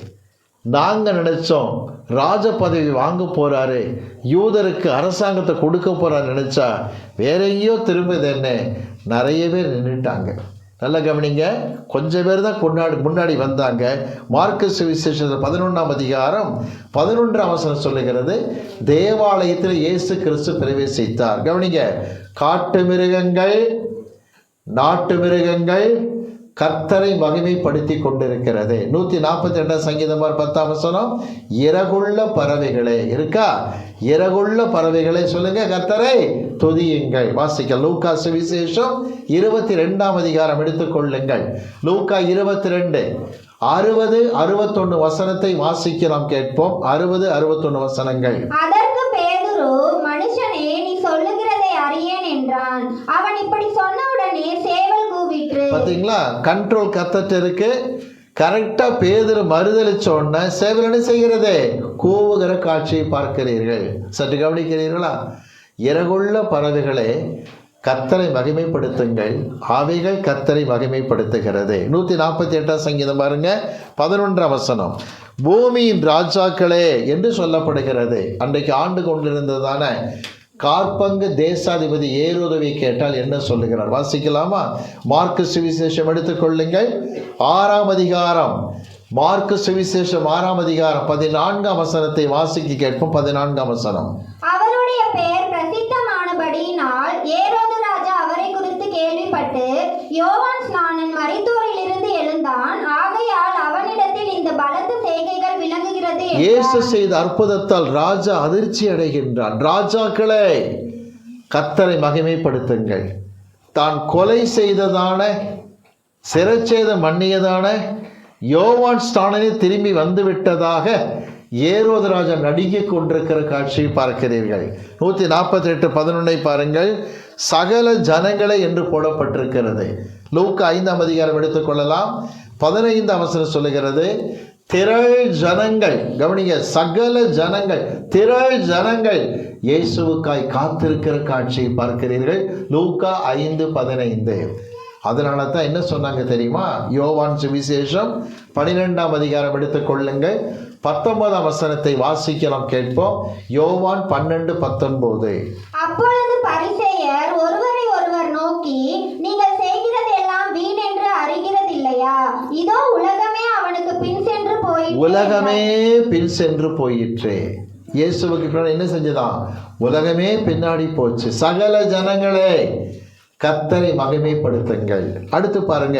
நாங்கள் நினச்சோம் ராஜ பதவி வாங்க போகிறாரு, யூதருக்கு அரசாங்கத்தை கொடுக்க போகிறான்னு நினச்சா வேற எங்கேயோ திரும்புது என்ன, நிறைய பேர் நின்றுட்டாங்க. நல்லா கவனிங்க, கொஞ்சம் பேர் தான் முன்னாடி வந்தாங்க. மார்க்கு சுவிசேஷத்தில் 11ஆம் அதிகாரம் 11ஆம் வசனம் சொல்லுகிறது, தேவாலயத்தில் இயேசு கிறிஸ்து பிரவேசித்தார். கவனிங்க, காட்டு மிருகங்கள் நாட்டு மிருகங்கள் கர்த்தரை மகிமைப்படுத்தி கொண்டிருக்கிறது. 142 சங்கீதம் 10ஆம் வசனம், இறகுள்ள பறவைகளே இருக்கா, இறகுள்ள பறவைகளே சொல்லுங்க கர்த்தரை துதியுங்கள். வாசிக்க லூக்கா சுவிசேஷம் 22ஆம் அதிகாரம் எடுத்துக்கொள்ளுங்கள். லூக்கா 22 60 61 வசனத்தை வாசிக்க நாம் கேட்போம். 60 61 வசனங்கள். அதற்கு பேதுரு, மனுஷனே, நீ சொல்லுகிறதை அறியேன் என்றான். அவன் இப்படி சொன்னவுடனே சேவல் கூவிற்று. பாத்தீங்களா, கண்ட்ரோல் கத்தட்டு இருக்கு. கரெக்டா பேதுரு மறுதளிச்ச உடனே சேவல் என்ன செய்கிறது, கூவுகிற காட்சியை பார்க்கிறீர்கள். சற்று கவனிக்கிறீர்களா? இறகுள்ள பறவைகளே கர்த்தரை மகிமைப்படுத்துங்கள், அவைகள் கர்த்தரை மகிமைப்படுத்துகிறது. 148ஆம் சங்கீதம் பாருங்க, 11ஆம் வசனம், பூமியின் ராஜாக்களே என்று சொல்லப்படுகிறது. அன்றைக்கு ஆண்டு கொண்டிருந்ததான கார்பங்கு தேசாதிபதி ஏரோதுவை கேட்டால் என்ன சொல்லுகிறார், வாசிக்கலாமா? மார்க்கு சுவிசேஷம் எடுத்துக்கொள்ளுங்கள், 6ஆம் அதிகாரம். மார்க்கு சுவிசேஷம் 6ஆம் அதிகாரம் 14ஆம் வசனத்தை வாசிக்க கேட்போம். 14ஆம் வசனம். அவருடைய பெயர் பிரசித்தமானபடியினால் ஏரோது ராஜா அவரை குறித்து கேள்விப்பட்டு, யோவான் ஸ்நானன் மரித்தோரில் இருந்து எழுந்தான், ஆகையால் அவனிடத்தில் இந்த பலத்த செய்கைகள் விளங்குகிறது. இயேசு செய்த அற்புதத்தால் ராஜா அதிர்ச்சி அடைகின்றான். ராஜாக்களே கர்த்தரை மகிமைப்படுத்துங்கள். தான் கொலை செய்ததான, சிரச்சேதம் பண்ணியதான யோவான் ஸ்நானனை திரும்பி வந்து விட்டதாக ஏரோது ராஜா நடுங்கிக் கொண்டிருக்கிற காட்சியை பார்க்கிறீர்கள். 148:11 பாருங்கள், சகல ஜனங்களை என்று போடப்பட்டிருக்கிறது. லூக்கா 5ஆம் அதிகாரம் எடுத்துக்கொள்ளலாம். 15ஆம் வசனம் சொல்லுகிறது, திரள் ஜனங்கள், கவனிங்க, சகல ஜனங்கள், திரள் ஜனங்கள் இயேசுவுக்காய் காத்திருக்கிற காட்சியை பார்க்கிறீர்கள். லூக்கா 5:15. அதனால தான் என்ன சொன்னாங்க தெரியுமா? யோவான் சுவிசேஷம் 12ஆம் அதிகாரம் எடுத்துக்கொள்ளுங்கள், 19ஆம் வசனத்தை வாசிக்க நாம் கேட்போம். யோவான் 12:19. அப்பொழுது பரிசேயர் ஒருவரை ஒருவர் நோக்கி, நீங்கள் செய்கிறது எல்லாம் வீண் என்று அறிகிறதில்லையா? இதோ உலகமே அவனுக்கு பின் சென்று போயிற்று. உலகமே பின் சென்று போயிற்றே. இயேசுவுக்கு பின்னாடி என்ன செஞ்சதான்? உலகமே பின்னாடி போச்சு. சகல ஜனங்களே கர்த்தரை மகிமைப்படுத்துங்கள். அடுத்து பாருங்க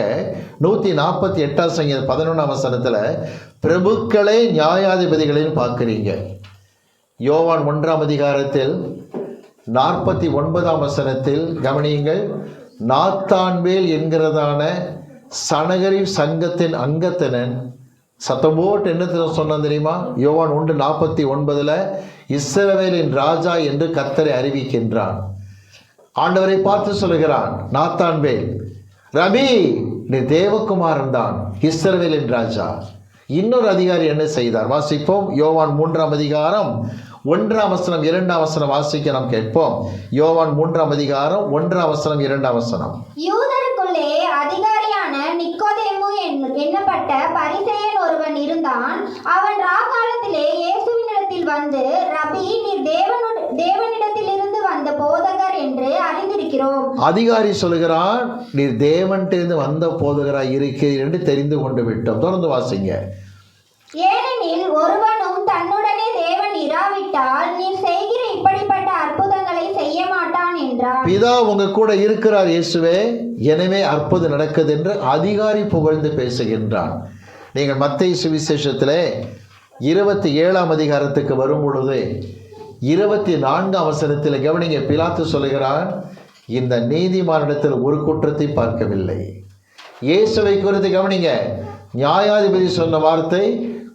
148 சங்கீதம் 11 வசனத்துல பிரபுக்களே நியாயாதிபதிகளையும் பார்க்கிறீங்க. யோவான் 1 அதிகாரத்தில் 49 வசனத்தில் கவனியுங்கள். நாத்தான்வேல் என்கிறதான சனகரி சங்கத்தின் அங்கத்தினன் சத்தம் போட்டு என்ன சொன்னான் தெரியுமா? யோவான் 1:49 இஸ்ரவேலின் ராஜா என்று கர்த்தரை அறிவிக்கின்றான். ஆண்டவரை பார்த்து சொல்லுகிறான் நாத்தான்வேல், ரபி நீ தேவகுமாரன் தான், இஸ்ரவேலின் ராஜா. இன்னொரு அதிகாரி என்ன செய்தார்? வாசிப்போம். யோவான் 3 அதிகாரம் 1 வசனம் 2 வசனம் வாசிக்க நாம் கேட்போம். யோவான் 3 அதிகாரம் 1 வசனம் 2 வசனம். யூதருக்குள்ளே அதிகாரியான நிக்கோதேமு எண்ணப்பட்ட பரிசேயன் ஒருவன் இருந்தான். அவன் ராக்காலத்திலே இயேசுவினிடத்தில் வந்து, ரபி நீர் தேவனிடத்திலிருந்து வந்த போதகர் என்று அறிந்திருக்கிறோம். அதிகாரி சொல்லுகிறான், நீர் தேவனிடத்திலிருந்து வந்த போதகராய் இருக்கிறீர் என்று தெரிந்து கொண்டு விட்டோம். தொடர்ந்து வாசிங்க. ஏனெனில் ஒருவனும் தன்னுடனே தேவன் இராவிட்டால் நீர் செய்கிற இப்படிப்பட்ட அற்புதங்களை செய்ய மாட்டான் என்றார். பிதா உங்க கூட இருக்கிறார் இயேசுவே, எனவே அற்புதம் நடக்குது என்று அதிகாரி புகழ்ந்து பேசுகின்றான். நீங்கள் மத்தேயு சுவிசேஷத்திலே 27 அதிகாரத்துக்கு வரும் பொழுது 24 வசனத்தில் கவனிங்க. பிலாத்து சொல்லுகிறான், இந்த நீதிமானிடத்தில் ஒரு குற்றத்தை பார்க்கவில்லை. இயேசுவை குறித்து கவனிங்க. நியாயாதிபதி சொன்ன வார்த்தை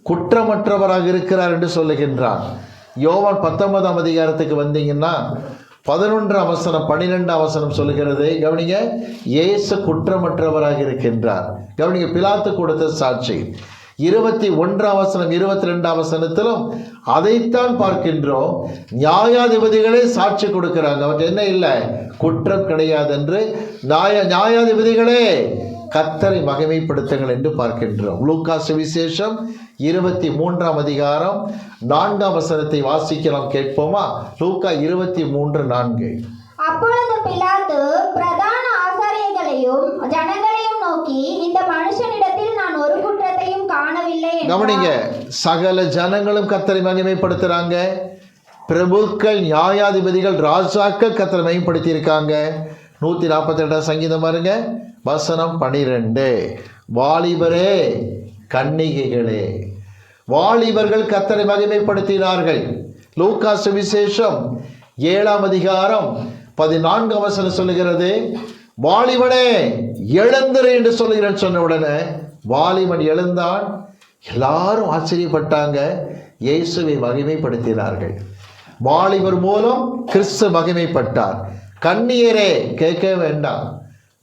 குற்றமற்றவராக இருக்கிறார் என்று சொல்லுகின்றான். யோவான் 19 அதிகாரத்துக்கு வந்தீங்கன்னா 11 வசனம் 12 வசனம் சொல்லுகிறது. கவனிங்க, இயேசு குற்றமற்றவராக இருக்கின்றார். கவனிங்க, பிலாத்து கொடுத்த சாட்சி 21 வசனம் 22 வசனத்திலும் அதைத்தான் பார்க்கின்றோம். நியாயாதிபதிகளே சாட்சி கொடுக்கிறாங்க, அவற்றை என்ன இல்லை, குற்றம் கிடையாது என்று. நியாயாதிபதிகளே கர்த்தரை மகிமைப்படுத்துங்கள் என்று பார்க்கின்றோம். லூக்கா சுவிசேஷம் 23 அதிகாரம் 4 வசனத்தை வாசிக்க நாம் கேட்போமா? லூக்கா 23:4. அப்பொழுது பிலாத்து பிரதான ஆசாரியர்களையும் ஜனங்களையும் நோக்கி, இந்த மனுஷனிடத்தில் நான் ஒரு குற்றத்தையும் காணவில்லை. கவனிங்க, சகல ஜனங்களும் கர்த்தரை மகிமைப்படுத்துறாங்க. பிரபுக்கள், நியாயாதிபதிகள், ராஜாக்கள் கர்த்தரை மகிமைப்படுத்தி இருக்காங்க. 148 சங்கீதம் பாருங்க, வசனம் 12. வாலிபரே கன்னிகைகளே, வாலிபர்கள் கர்த்தரை மகிமைப்படுத்தினார்கள். லூக்கா சுவிசேஷம் 7 அதிகாரம் 14 வசனம் சொல்லுகிறது, வாலிபனே எழுந்திரு என்று சொல்லுகிறேன். சொன்ன உடனே வாலிபன் எழுந்தான். எல்லாரும் ஆச்சரியப்பட்டாங்க, இயேசுவை மகிமைப்படுத்தினார்கள். வாலிபர் மூலம் கிறிஸ்து மகிமைப்பட்டார். கன்னியரே கேட்க வேண்டாம்.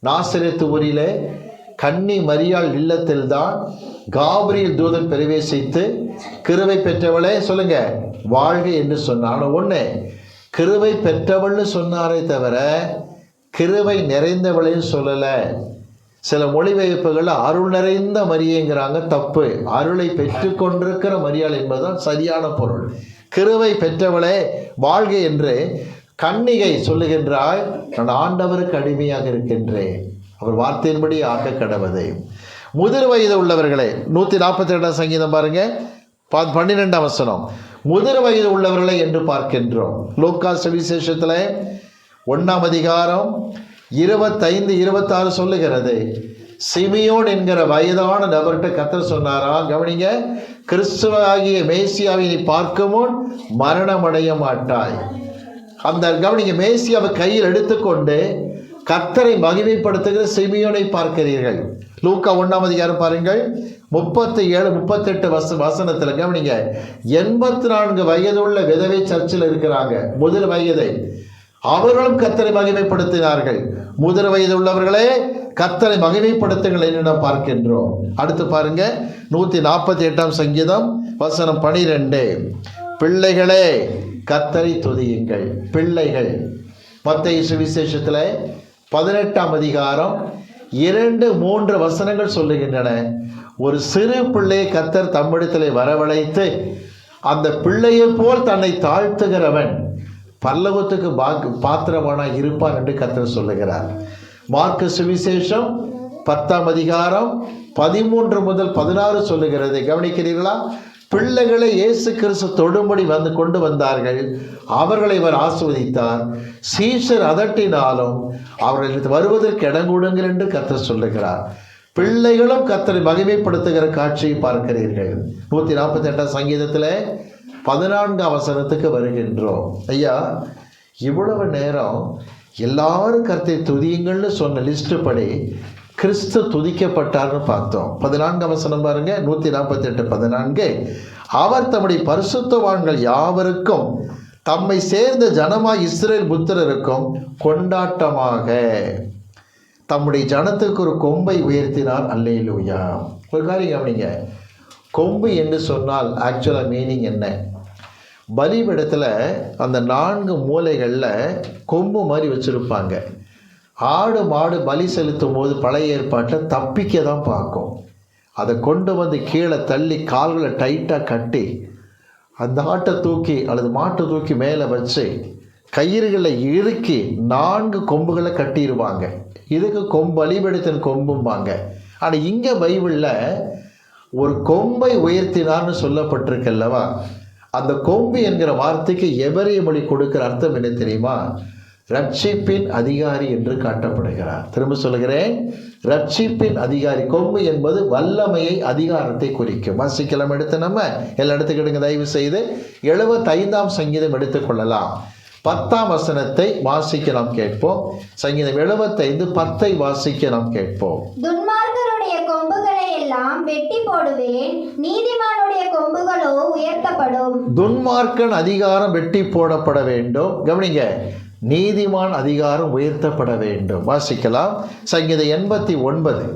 நாசரேத்து ஊரிலே கன்னி மரியாள் இல்லத்தில் தான் காபிரியல் தூதன் பிரவேசித்து, கிருபை பெற்றவளே சொல்லுங்க வாழ்க என்று சொன்னான். ஒன்று கிருபை பெற்றவள்னு சொன்னாரே தவிர கிருபை நிறைந்தவளையும் சொல்லலை. சில மொழிபெயர்ப்புகள் அருள் நிறைந்த மரியங்கிறாங்க, தப்பு. அருளை பெற்றுக்கொண்டிருக்கிற மரியாள் என்பதுதான் சரியான பொருள். கிருபை பெற்றவளே வாழ்க என்று கன்னிகை சொல்லுகின்றாய், நான் ஆண்டவருக்கு அடிமையாக இருக்கின்றேன், அவர் வார்த்தையின்படி ஆக்க கடவுது. முதிர் வயது உள்ளவர்களே, 142 சங்கீதம் பாருங்க, 12 வசனம். முதிர் வயது உள்ளவர்களை என்று பார்க்கின்றோம். லூக்கா சுவிசேஷத்தில் 1 அதிகாரம் 25, 26 சொல்லுகிறது, சிமியோன் என்கிற வயதான நபர்கிட்ட கர்த்தர் சொன்னாரா? கவனிங்க, கிறிஸ்துவாகிய மேசியாவை நீ பார்க்கும் முன் மரணம் அடைய மாட்டாய். அந்த கவனிங்க, மேசியாவை கையில் எடுத்துக்கொண்டு கர்த்தரை மகிமைப்படுத்துகிற சிமியோனை பார்க்கிறீர்கள். லூக்கா 1 அதிகாரம் பாருங்கள், 37, 38 வசனத்தில் கவனிங்க, 84 வயதுள்ள விதவை சர்ச்சில் இருக்கிறாங்க, முதிர் வயதை. அவர்களும் கர்த்தரை மகிமைப்படுத்தினார்கள். முதிர் வயது உள்ளவர்களே கர்த்தரை மகிமைப்படுத்துங்கள் என்று நாம் பார்க்கின்றோம். அடுத்து பாருங்க, 148 சங்கீதம் வசனம் 12. பிள்ளைகளே கர்த்தரை துதியுங்கள். பிள்ளைகள் மத்தேயு சுவிசேஷத்தில் 18 அதிகாரம் 2, 3 வசனங்கள் சொல்லுகின்றன. ஒரு சிறு பிள்ளையை கர்த்தர் தம்மிடத்தில் வரவழைத்து, அந்த பிள்ளையை போல் தன்னை தாழ்த்துகிறவன் பரலோகத்துக்கு பாத்திரவானாக இருப்பான் என்று கர்த்தர் சொல்லுகிறார். மார்க்கு சுவிசேஷம் 10 அதிகாரம் 13 முதல் 16 சொல்லுகிறது. கவனிக்கிறீர்களா? பிள்ளைகளை இயேசு கிறிஸ்து தொடும்படி வந்து கொண்டு வந்தார்கள். அவர்களை இவர் ஆசீர்வதித்தார். சீஷர் அதட்டினாலும் அவர்கள் வருவதற்கு இடங்கூடுங்கள் என்று கர்த்தர் சொல்லுகிறார். பிள்ளைகளும் கர்த்தரை மகிமைப்படுத்துகிற காட்சியை பார்க்கிறீர்கள். 148 சங்கீதத்தில் 14 வசனத்துக்கு வருகின்றோம். ஐயா, இவ்வளவு நேரம் எல்லாரும் கர்த்தரை துதியுங்கள்னு சொன்ன லிஸ்ட் படி கிறிஸ்து துதிக்கப்பட்டார்னு பார்த்தோம். 14 வசனம் பாருங்க, 148 14. அவர் தம்முடைய பரிசுத்தவான்கள் யாவருக்கும் தம்மை சேர்ந்த ஜனமாய் இஸ்ரவேல் புத்திரருக்கும் கொண்டாட்டமாக தம்முடைய ஜனத்துக்கு ஒரு கொம்பை உயர்த்தினார். அல்லேலூயா. ஒரு காரியம் கவனிங்க. கொம்பு என்று சொன்னால் ஆக்சுவலாக மீனிங் என்ன? பலிபீடத்தில் அந்த 4 மூலைகளில் கொம்பு மாதிரி வச்சுருப்பாங்க. ஆடு மாடு பலி செலுத்தும் போது பழைய ஏற்பாட்டில் தப்பிக்க தான் பார்க்கும். அதை கொண்டு வந்து கீழே தள்ளி கால்களை டைட்டாக கட்டி அந்த ஆட்டை தூக்கி அல்லது மாட்டை தூக்கி மேலே வச்சு கயிறுகளை இறுக்கி 4 கொம்புகளை கட்டிடுவாங்க. இதுக்கு பலிபீடத்தின் கொம்பும்பாங்க. ஆனால் இங்கே பைபிளில் ஒரு கொம்பை உயர்த்தினார்னு சொல்லப்பட்டிருக்கல்லவா? அந்த கொம்பு என்கிற வார்த்தைக்கு எபிரேய மொழி கொடுக்கிற அர்த்தம் என்ன தெரியுமா? ரட்சிப்பின் அதிகாரி என்று காட்டப்படுகிறார். திரும்ப சொல்லுகிறேன், ரட்சிப்பின் அதிகாரி. கொம்பு என்பது வல்லமையை, அதிகாரத்தை குறிக்கும். வாசிக்கலாம். எடுத்து நம்ம எல்லா இடத்துக்கிடுங்க தயவு செய்து. 75 சங்கீதம் எடுத்துக்கொள்ளலாம். 10 வசனத்தை வாசிக்க நாம் கேட்போம். சங்கீதம் 75 10 வாசிக்க நாம் கேட்போம். துன்மார்க்கருடைய கொம்புகளை எல்லாம் வெட்டி போடுவேன், நீதிமானுடைய கொம்புகளோ உயர்த்தப்படும். துன்மார்க்கன் அதிகாரம் வெட்டி போடப்பட வேண்டும். கவனிங்க, நீதிமான் அதிகாரம் உயர்த்தப்பட வேண்டும். வாசிக்கலாம். சங்கீதம் 89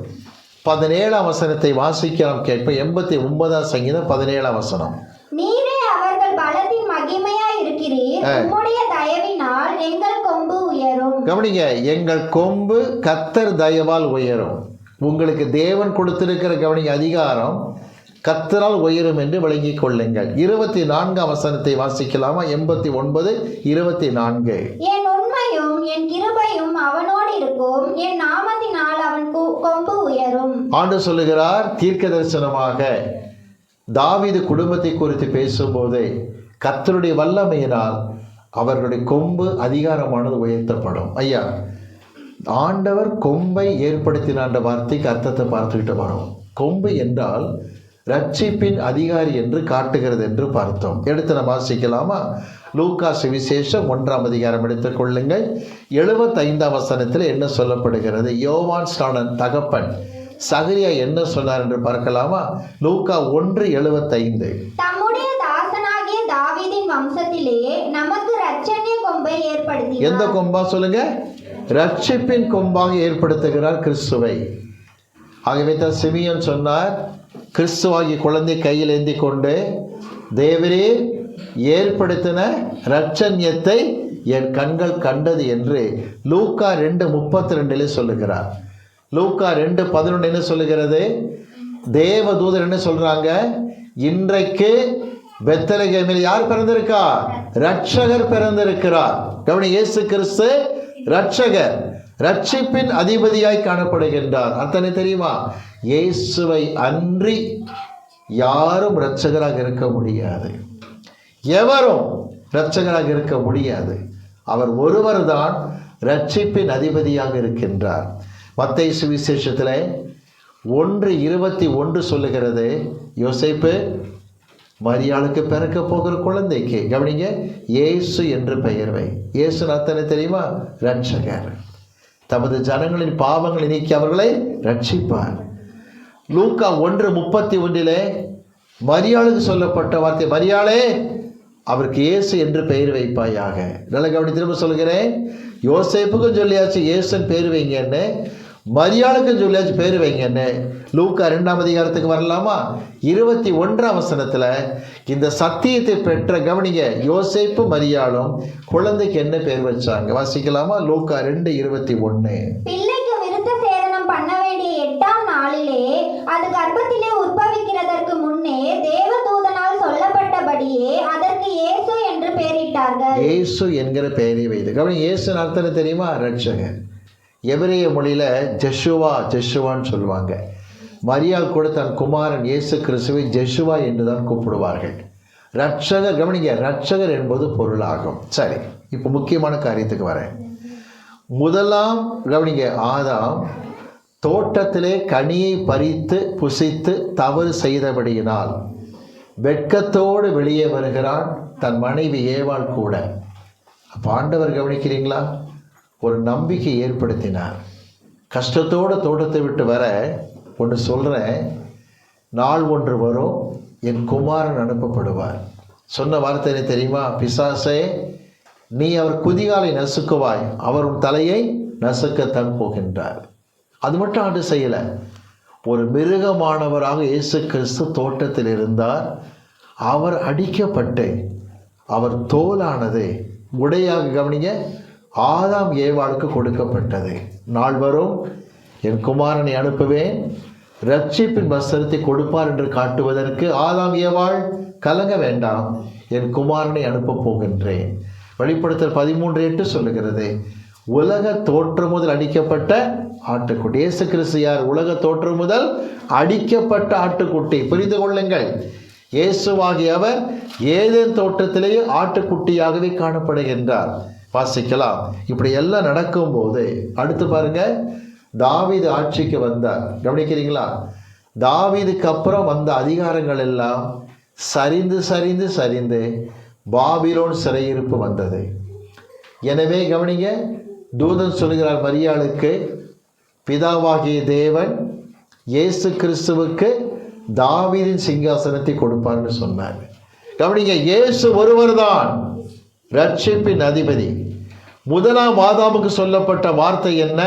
17 வசனத்தை வாசிக்க நாம் கேட்போம். 89 சங்கீதம் 17 வசனம். நீரே அவர்கள் பலத்தின் மகிமையாய் இருக்கிறீர், உம்முடைய தயவினால் எங்கள் கொம்பு உயரும். கவனிங்க, எங்கள் கொம்பு கர்த்தர் தயவால் உயரும். உங்களுக்கு தேவன் கொடுத்திருக்கிற கவனிங்க அதிகாரம் கர்த்தரால் உயரும் என்று விளங்கிக் கொள்ளுங்கள். 24 வசனத்தை வாசிக்கலாமா? 89 24. என் உண்மையும் என் கிருபையும் அவனோடு இருக்கும், என் நாமத்தினால் அவன் கொம்பு உயரும். ஆண்டு சொல்லுகிறார் தீர்க்க தரிசனமாக தாவீது குடும்பத்தை குறித்து பேசும்போது கர்த்தருடைய வல்லமையினால் அவர்களுடைய கொம்பு அதிகாரமானது உயர்த்தப்படும். ஐயா, ஆண்டவர் கொம்பை ஏற்படுத்தின வார்த்தைக்கு அர்த்தத்தை பார்த்துக்கிட்டு வரோம். கொம்பு என்றால் ரட்சிப்பின் அதிகாரி என்று காட்டுகிறது என்று பார்த்தோம். எடுத்து நம்ம வாசிக்கலாமா? லூக்கா சுவிசேஷம் 1 அதிகாரம் எடுத்துக்கொள்ளுங்கள். 75 வசனத்தில் என்ன சொல்லப்படுகிறது? யோவான் ஸ்நானன் தகப்பன் சகரியா என்ன சொன்னார் என்று பார்க்கலாமா? லூக்கா 1:75. தம்முடைய தாசனாகிய தாவீதின் வம்சத்திலே நமக்கு இரட்சணிய கொம்பை ஏற்படுத்தினார். எந்த கொம்பா சொல்லுங்க? ரட்சிப்பின் கொம்பாக ஏற்படுத்துகிறார் கிறிஸ்துவை. ஆகவே தான் சிமியோன் சொன்னார், கிறிஸ்துவாகி குழந்தை கையில் ஏந்தி கொண்டு தேவரே ஏற்படுத்தின இரட்சண்யத்தை என் கண்கள் கண்டது என்று லூக்கா 2:32 சொல்லுகிறார். லூக்கா 2:11 என்ன சொல்லுகிறது? தேவ தூதர் என்ன சொல்றாங்க? இன்றைக்கு பெத்லகேமில் யார் பிறந்திருக்கார்? ரட்சகர் பிறந்திருக்கிறார். கவனி, இயேசு கிறிஸ்து ரட்சகர், ரட்சிப்பின் அதிபதியாய் காணப்படுகின்றார். அத்தனை தெரியுமா? இயேசுவை அன்றி யாரும் இரட்சகராக இருக்க முடியாது. எவரும் இரட்சகராக இருக்க முடியாது. அவர் ஒருவர் தான் ரட்சிப்பின் அதிபதியாக இருக்கின்றார். மத்தேயு சுவிசேஷத்தில் 1:21 சொல்லுகிறது, யோசேப்பு மரியாளுக்கு பிறக்க போகிற குழந்தைக்கு கவனிங்க இயேசு என்று பெயர் வை. இயேசு அத்தனை தெரியுமா? ரட்சகர். தமது ஜனங்களின் பாவங்களை நீக்கி அவர்களை ரட்சிப்பார். லூக்கா 1:31 மரியாளுக்கு சொல்லப்பட்ட வார்த்தை, மரியாளே அவருக்கு இயேசு என்று பெயர் வைப்பாயாக. நல்ல கவனி, திரும்ப சொல்கிறேன். யோசேப்புக்கும் சொல்லியாச்சு இயேசுன்னு பேர் வைங்கன்னு, மரியாளுக்கும் சொல்லியாச்சு பேர் வைங்கன்னு. லூக்கா 2 அதிகாரத்துக்கு வரலாமா? 21 வசனத்தில் இந்த சத்தியத்தை பெற்ற கவனிங்க யோசேப்பு மரியாளும் குழந்தைக்கு என்ன பேர் வச்சாங்க? வாசிக்கலாமா? லூக்கா 2:21. பிள்ளைக்கு விருத்த சேதனம் பண்ண வேண்டிய 8ஆம் நாளிலே அது கர்ப்பத்திலே உற்பவிக்கிறதற்கு முன்னே தேவதூதனால் சொல்லப்பட்டபடியே அதற்கு இயேசு என்று பெயரிட்டார்கள். இயேசு என்கிற பெயரை வைத்து கவனி. இயேசு அர்த்தம் தெரியுமா? ரட்சகர். எபிரேய மொழியில் ஜெஷுவான்னு சொல்லுவாங்க. மரியாள் கூட தன் குமாரன் இயேசு கிறிஸ்துவை ஜெசுவா என்று தான் கூப்பிடுவார்கள். ரட்சகர், கவனிங்க, ரட்சகர் என்பது பொருளாகும். சரி, இப்போ முக்கியமான காரியத்துக்கு வரேன். முதலாம் கவனிங்க, ஆதாம் தோட்டத்திலே கனியை பறித்து புசித்து தவறு செய்தபடியினால் வெட்கத்தோடு வெளியே வருகிறான் தன் மனைவி ஏவாள் கூட. அப்போ ஆண்டவர் கவனிக்கிறீங்களா, ஒரு நம்பிக்கை ஏற்படுத்தினார். கஷ்டத்தோடு தோட்டத்தை விட்டு வர ஒன்று சொல்கிறேன், நாள் ஒன்று வரும் என் குமாரன் அனுப்பப்படுவார். சொன்ன வார்த்தை என்ன தெரியுமா? பிசாசே, நீ அவர் குதிகாலை நசுக்குவாய், அவர் உன் தலையை நசுக்கத்தான் போகின்றார். அது மட்டும் ஆண்டு செய்யலை, ஒரு மிருகமானவராக இயேசு கிறிஸ்து தோட்டத்தில் இருந்தார். அவர் அடிக்கப்பட்டு அவர் தோலானது உடையாக, கவனிங்க, ஆதாம் ஏவாளுக்கு கொடுக்கப்பட்டது. நாள் வரும் என் குமாரனை அனுப்புவேன், ரட்சிப்பின் வஸ்திரத்தை கொடுப்பார் என்று காட்டுவதற்கு ஆதாம் ஏவாள் கலங்க வேண்டாம், என் குமாரனை அனுப்பப் போகின்றேன். வெளிப்படுத்தல் 13:8 சொல்லுகிறது, உலக தோற்றம் முதல் அடிக்கப்பட்ட ஆட்டுக்குட்டி. இயேசு கிறிஸ்து யார்? உலக தோற்றம் முதல் அடிக்கப்பட்ட ஆட்டுக்குட்டி. புரிந்து கொள்ளுங்கள், இயேசுவாகியவர் ஏதேன் தோட்டத்திலேயே ஆட்டுக்குட்டியாகவே காணப்படுகின்றார். வாசிக்கலாம். இப்படி எல்லாம் நடக்கும்போது அடுத்து பாருங்க, தாவீது ஆட்சிக்கு வந்தார். கவனிக்கிறீங்களா? தாவீதுக்கு அப்புறம் வந்த அதிகாரங்கள் எல்லாம் சரிந்து சரிந்து சரிந்து பாபிலோன் சிறையிருப்பு வந்தது. எனவே கவனிங்க, தூதன் சொல்கிறார் மரியாளுக்கு, பிதாவாகிய தேவன் இயேசு கிறிஸ்துவுக்கு தாவீதின் சிங்காசனத்தை கொடுப்பார்னு சொன்னார். கவனிங்க, இயேசு ஒருவர் தான் ரட்சிப்பின் அதிபதி. முதலாம் ஆதாமுக்கு சொல்லப்பட்ட வார்த்தை என்ன?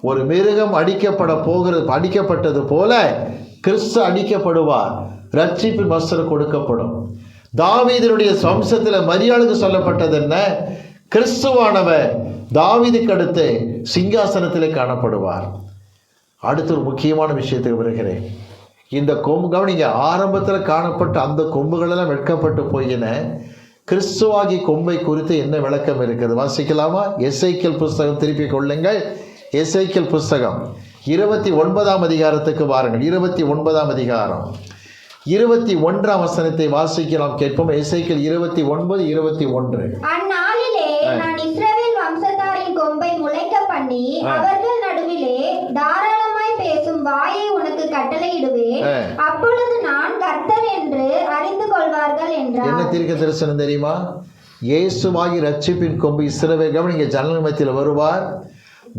ஒரு மிருகம் அடிக்கப்பட்டது போல கிறிஸ்து அடிக்கப்படுவார், ரட்சிப்பின் வஸ்திரம் கொடுக்கப்படும். தாவீதினுடைய வம்சத்தில் மரியாளுக்கு சொல்லப்பட்டது என்ன? கிறிஸ்துவானவர் தாவீதுக்கு அடுத்து சிங்காசனத்திலே காணப்படுவார். அடுத்து ஒரு முக்கியமான விஷயத்துக்கு வருகிறேன். இந்த கொம்பு, கவனிங்க, ஆரம்பத்தில் காணப்பட்ட அந்த கொம்புகளெல்லாம் வெட்கப்பட்டு போயின. கிறிஸ்துவாகி கொம்பை குறித்து என்ன விளக்கம் இருக்குது? வாசிக்கலாமா? எசேக்கியேல் புஸ்தகம் திருப்பிக் கொள்ளுங்கள். எசேக்கியேல் புஸ்தகம் 29ஆம் அதிகாரத்துக்கு வாருங்கள். 29ஆம் அதிகாரம் 21ஆம் வசனத்தை வாசிக்கலாம், கேட்போம். எசேக்கியேல் 29:21. அந்நாளிலே நான் இஸ்ரவேல் வம்சத்தாரின் கொம்பை முளைக்க பண்ணி அவர்கள் நடுவிலே தாராளமாய் பேசும் வாயை உனக்கு கட்டளையிடுவேன், அப்பொழுது நான் கர்த்தர் என்று அறிந்து கொள்வார்கள் என்றார். என்ன தீர்க்க தரிசனம் தெரியுமா? இயேசுவாகி ரட்சிப்பின் கொம்பு இஸ்ரவேல், கவனிங்க, ஜனநமத்தில் வருவார்,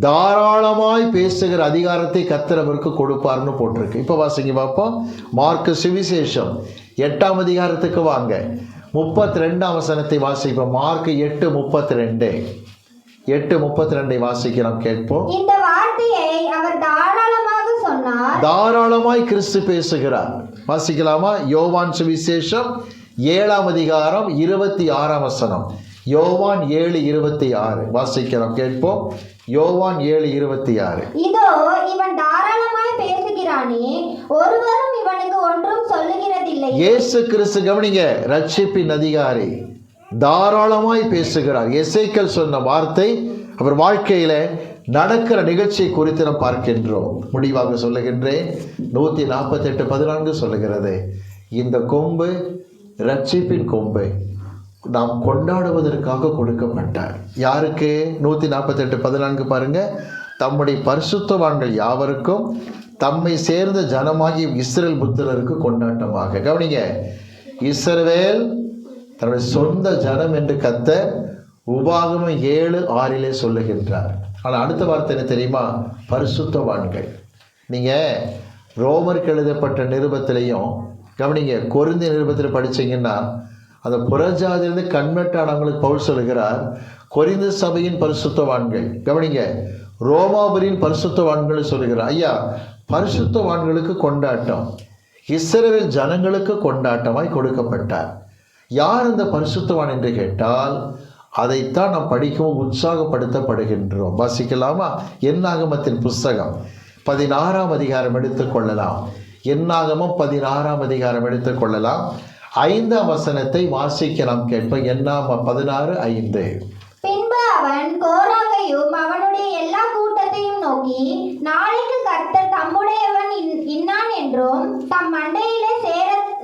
தாராளமாய் பேசுகிற அதிகாரத்தை கர்த்தர் அவருக்கு கொடுப்பார்னு போட்டிருக்கு. இப்போ வாசிங்க பார்ப்போம். மார்க்கு சுவிசேஷம் 8ஆம் அதிகாரத்துக்கு வாங்க. 32ஆம் வசனத்தை வாசிப்போம். மார்க் 8:32. 8:32 வாசிக்கிறோம், கேட்போம். இந்த வார்த்தையை அவர் தாராளமாக சொன்னார். தாராளமாய் கிறிஸ்து பேசுகிறார். வாசிக்கலாமா? யோவான் சுவிசேஷம் 7ஆம் அதிகாரம் 26ஆம் வசனம். யோவான் 7:26 வாசிக்கிறோம், கேட்போம். யோவான் 7:26. இதோ இவன் தாராளமாய் பேசுகிறானே, ஒருவரும் இவனுக்கு ஒன்றும் சொல்லுகிறதில்லை. இயேசு கிறிஸ்து, கவனிங்க, ரட்சிப்பின் அதிகாரி, தாராளமாய் பேசுகிறார். எசேக்கியேல் சொன்ன வார்த்தை அவர் வாழ்க்கையில நடக்கிற நிகழ்ச்சியை குறித்து நாம் பார்க்கின்றோம். முடிவாக சொல்லுகின்றேன், 148:14 சொல்லுகிறது, இந்த கொம்பு ரட்சிப்பின் கொம்பு நாம் கொண்டாடுவதற்காக கொடுக்கப்பட்டார். யாருக்கு? 148:14 பாருங்க. தம்முடைய பரிசுத்தவான்கள் யாவருக்கும் தம்மை சேர்ந்த ஜனமாகி இஸ்ரவேல் புத்திரருக்கு கொண்டாட்டமாக. கவனிங்க, இஸ்ரவேல் தன்னுடைய சொந்த ஜனம் என்று கர்த்தர் உபாகமம் 7:6 சொல்லுகின்றார். ஆனால் அடுத்த வார்த்தை என்ன தெரியுமா? பரிசுத்தவான்கள். நீங்கள் ரோமருக்கு எழுதப்பட்ட நிருபத்திலையும் கவனிங்க, கொரிந்திய நிருபத்தில் படித்தீங்கன்னா அந்த புறஜாதியிலிருந்து கன்வெர்ட் ஆனவங்களுக்கு பவுல் சொல்லுகிறார், கொரிந்து சபையின் பரிசுத்தவான்கள், கவனிங்க, ரோமாபுரியின் பரிசுத்தவான்கள் சொல்லுகிறார். ஐயா, பரிசுத்தவான்களுக்கு கொண்டாட்டம், இஸ்ரவேல் ஜனங்களுக்கு கொண்டாட்டமாய் கொடுக்கப்பட்டார். யார் அந்த பரிசுத்தவான் என்று கேட்டால் அதைத்தான் நாம் படிக்கவும் உற்சாகப்படுத்தப்படுகின்றோம். வாசிக்கலாமா? என்னாகமத்தின் புஸ்தகம் 16ஆம் அதிகாரம் எடுத்துக்கொள்ளலாம். என்னாகமம் 16ஆம் அதிகாரம் எடுத்துக்கொள்ளலாம். 5ஆம் வசனத்தை வாசிக்க நாம் கேட்போம். என்னாகமம் 16:5. பின்பு அவன் கோராகையும் அவனுடைய எல்லா கூட்டத்தையும் நோக்கி, நாளைக்கு கர்த்தர் தம்முடையவன் இன்னான் என்றும் தம் மண்டையிலே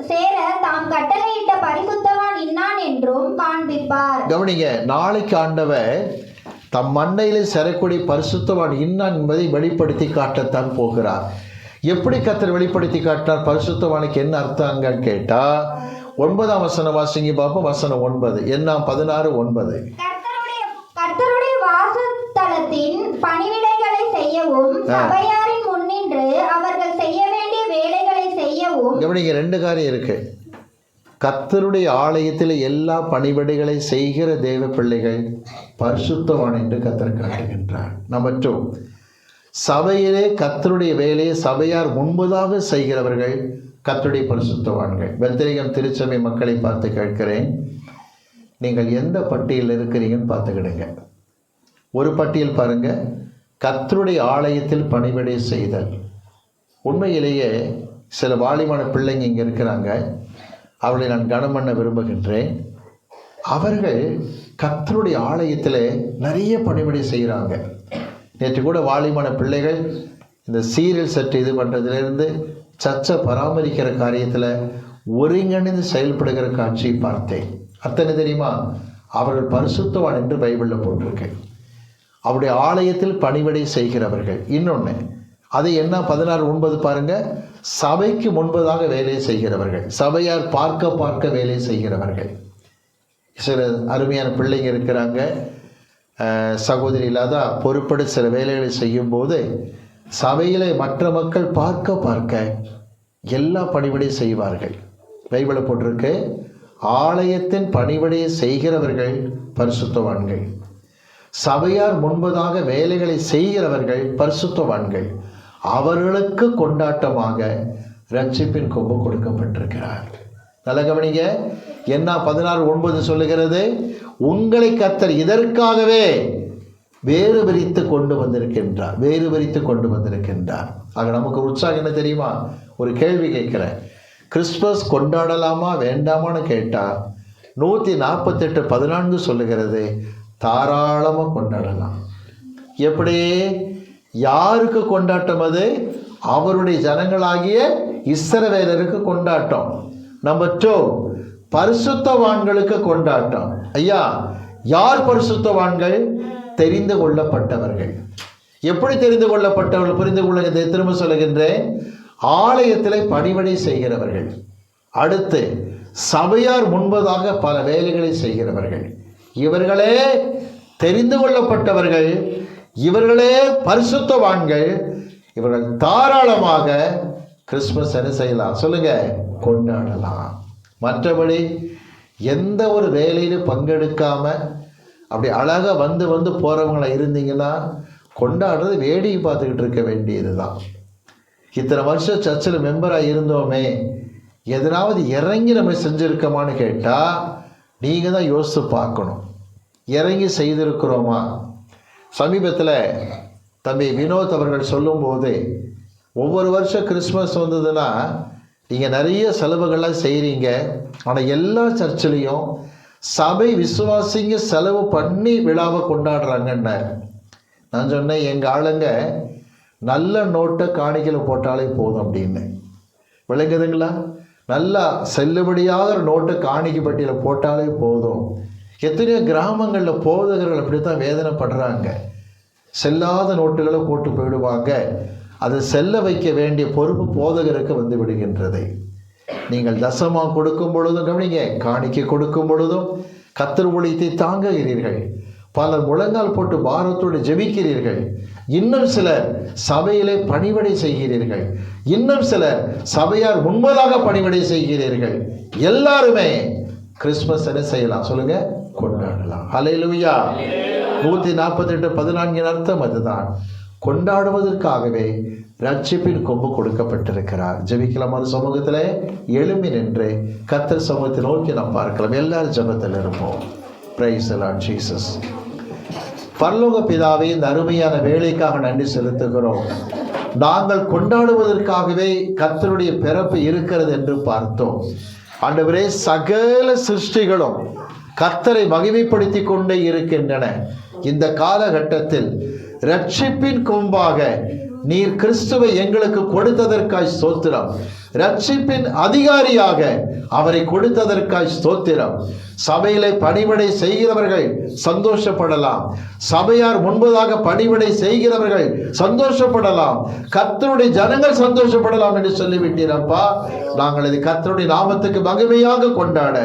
சேர தாம் கட்டளையிட்ட பரிசுத்தவான் இன்னான் என்றும் காண்பிப்பார். கவனிங்க, நாளைக்கு ஆண்டவர் தம் மண்டையிலே சேரக்கூடிய பரிசுத்தவான் இன்னான் என்பதை வெளிப்படுத்தி காட்டத்தான் போகிறார். எப்படி கர்த்தர் வெளிப்படுத்தி காட்டினார்? பரிசுத்தவானுக்கு என்ன அர்த்தங்கள் கேட்டா 9ஆம் வசனம் வாசிங்க பார்ப்போம். வசனம் 9, என்னாம் 16:9. கர்த்தருடைய வாசஸ்தலத்தின் பணிவிடைகளை செய்யவும் சபையாரின் முன்னின்று அவர்கள் செய்ய வேண்டிய வேலைகளை செய்யவும். கவனிங்க, 2 காரியம் இருக்கு. கர்த்தருடைய ஆலயத்தில் எல்லா பணிவிடைகளை செய்கிற தேவ பிள்ளைகள் பரிசுத்தவான் என்று கர்த்தர் காட்டுகின்றார். நம்பர் 2, சபையிலே கர்த்தருடைய வேலையை சபையார் முன்பதாக செய்கிறவர்கள் கர்த்தருடைய பரிசுத்தவான்கள். பெத்லகேம் திருச்சபை மக்களை பார்த்து கேட்கிறேன், நீங்கள் எந்த பட்டியலில் இருக்கிறீங்கன்னு பார்த்துக்கிடுங்க. ஒரு பட்டியல் பாருங்க, கர்த்தருடைய ஆலயத்தில் பணிவிடை செய்தல். உண்மையிலேயே சில வாலிமான பிள்ளைங்க இங்கே இருக்கிறாங்க, அவர்களை நான் கனம் பண்ண விரும்புகின்றேன். அவர்கள் கர்த்தருடைய ஆலயத்தில் நிறைய பணிவிடை செய்கிறாங்க. நேற்று கூட வாலிமான பிள்ளைகள் இந்த சீரியல் செட் இது பண்ணுறதுலேருந்து சர்ச்சை பராமரிக்கிற காரியத்தில் ஒருங்கிணைந்து செயல்படுகிற காட்சியை பார்த்தேன். அத்தனை தெரியுமா? அவர்கள் பரிசுத்தவான் என்று பைபிளில் போட்டிருக்கு. அவருடைய ஆலயத்தில் பணிவிடை செய்கிறவர்கள். இன்னொன்று, அது என்ன 16:9 பாருங்க, சபைக்கு முன்பதாக வேலை செய்கிறவர்கள், சபையார் பார்க்க வேலை செய்கிறவர்கள். சில அருமையான பிள்ளைங்க இருக்கிறாங்க, சகோதரி இல்லாத பொறுப்படு சில வேலைகளை செய்யும்போது சபையிலே மற்ற மக்கள் பார்க்க எல்லா பணிவிடை செய்வார்கள். பைபிளை போட்டிருக்கு, ஆலயத்தின் பணிவிடையை செய்கிறவர்கள் பரிசுத்தவான்கள், சபையார் முன்பதாக வேலைகளை செய்கிறவர்கள் பரிசுத்தவான்கள். அவர்களுக்கு கொண்டாட்டமாக ரட்சிப்பின் கொம்பு கொடுக்கப்பட்டிருக்கிறார். நல்ல கவனிங்க, என்ன 16:9 சொல்லுகிறது? உங்களை கர்த்தர் இதற்காகவே வேறு பிரித்து கொண்டு வந்திருக்கின்றார். ஆக நமக்கு உற்சாகம் என்ன தெரியுமா? ஒரு கேள்வி கேட்கிறேன், கிறிஸ்துமஸ் கொண்டாடலாமா வேண்டாமான்னு கேட்டால் 148:14 சொல்லுகிறது, தாராளமாக கொண்டாடலாம். எப்படி? யாருக்கு கொண்டாட்டம்? அது அவருடைய ஜனங்களாகிய இஸ்ரவேலருக்கு கொண்டாட்டம். நம்பர் 2, பரிசுத்தவான்களுக்கு கொண்டாட்டம். ஐயா, யார் பரிசுத்தவான்கள்? தெரிந்து கொள்ளப்பட்டவர்கள். எப்படி தெரிந்து கொள்ளப்பட்டவர்கள்? புரிந்து கொள்ள திரும்ப சொல்லுகின்றேன், ஆலயத்தில் பணிவிடை செய்கிறவர்கள். அடுத்து சபையார் முன்பதாக பல வேலைகளை செய்கிறவர்கள். இவர்களே தெரிந்து கொள்ளப்பட்டவர்கள், இவர்களே பரிசுத்தவான்கள். இவர்கள் தாராளமாக கிறிஸ்துமஸ் என்ன செய்யலாம்? சொல்லுங்க, கொண்டாடலாம். மற்றபடி எந்த ஒரு வேலையிலும் பங்கெடுக்காம அப்படி அழகாக வந்து போகிறவங்களா இருந்தீங்கன்னா கொண்டாடுறது வேடிக்கை பார்த்துக்கிட்டு இருக்க வேண்டியது தான். இத்தனை வருஷம் சர்ச்சில் மெம்பராக இருந்தோமே, எதனாவது இறங்கி நம்ம செஞ்சுருக்கோமான்னு கேட்டால் நீங்கள் தான் யோசித்து பார்க்கணும். இறங்கி செய்திருக்கிறோமா? சமீபத்தில் தம்பி வினோத் அவர்கள் சொல்லும்போது, ஒவ்வொரு வருஷம் கிறிஸ்மஸ் வந்ததுன்னா நீங்கள் நிறைய செலவுகள்லாம் செய்கிறீங்க, ஆனால் எல்லா சர்ச்சிலையும் சபை விசுவாசிங்க செலவு பண்ணி விழாவை கொண்டாடுறாங்கன்னு நான் சொன்னேன். எங்கள் ஆளுங்க நல்ல நோட்டை காணிக்கையில் போட்டாலே போதும் அப்படின்னு. விளங்குதுங்களா? நல்லா செல்லுபடியாக ஒரு நோட்டை காணிக்கை பட்டியலில் போட்டாலே போதும். எத்தனையோ கிராமங்களில் போதகர்கள் அப்படி தான் வேதனைப்படுறாங்க. செல்லாத நோட்டுகளை போட்டு போயிடுவாங்க. அதை செல்ல வைக்க வேண்டிய பொறுப்பு போதகருக்கு வந்து விடுகின்றது. நீங்கள் தசமா கொடுக்கும் பொழுதும் கவனிங்க, காணிக்கை கொடுக்கும் பொழுதும் கர்த்தர் ஊழியத்தை தாங்குகிறீர்கள். பலர் முழங்கால் போட்டு பாரத்தோடு ஜெபிக்கிறீர்கள். இன்னும் சிலர் சபையிலே பணிவிடை செய்கிறீர்கள். இன்னும் சிலர் சபையார் முன்பதாக பணிவிடை செய்கிறீர்கள். எல்லாருமே கிறிஸ்துமஸ் என்ன செய்யலாம்? சொல்லுங்க, கொண்டாடலாம். ஹல்லேலூயா. 148:14 அர்த்தம் அதுதான். கொண்டாடுவதற்காகவே ரட்சிப்பின் கொம்பு கொடுக்கப்பட்டிருக்கிறார். ஜெபிக்கலாம். ஒரு சமூகத்தில் எழும்பி நின்று கர்த்தர் சமூகத்தை நோக்கி நாம் பார்க்கலாம். எல்லாரும் ஜெபத்தில் இருப்போம். Praise the Lord Jesus. பரலோக பிதாவே, இந்த அருமையான வேலைக்காக நன்றி செலுத்துகிறோம். நாங்கள் கொண்டாடுவதற்காகவே கர்த்தருடைய பிறப்பு இருக்கிறது என்று பார்த்தோம். ஆண்டவரே, சகல சிருஷ்டிகளும் கர்த்தரை மகிமைப்படுத்தி கொண்டே இருக்கின்றன. இந்த காலகட்டத்தில் ரட்சிப்பின் கொம்பாக நீர் கிறிஸ்துவை எங்களுக்கு கொடுத்ததற்காய் ஸ்தோத்திரம். ரட்சிப்பின் அதிகாரியாக அவரை கொடுத்ததற்காய் ஸ்தோத்திரம். சபையிலே பணிவிடை செய்கிறவர்கள் சந்தோஷப்படலாம், சபையார் முன்பதாக பணிவிடை செய்கிறவர்கள் சந்தோஷப்படலாம், கர்த்தருடைய ஜனங்கள் சந்தோஷப்படலாம் என்று சொல்லிவிட்டீரப்பா. நாங்கள் இது கர்த்தருடைய நாமத்துக்கு மகிமையாக கொண்டாட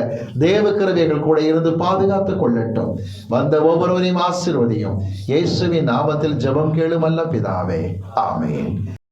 தேவ கிருபை எங்கள் கூட இருந்து பாதுகாத்துக் கொள்ளட்டும். வந்த ஒவ்வொருவரையும் ஆசீர்வதியும். இயேசுவின் நாமத்தில் ஜெபம் கேளும் அல்ல பிதாவே, ஆமென்.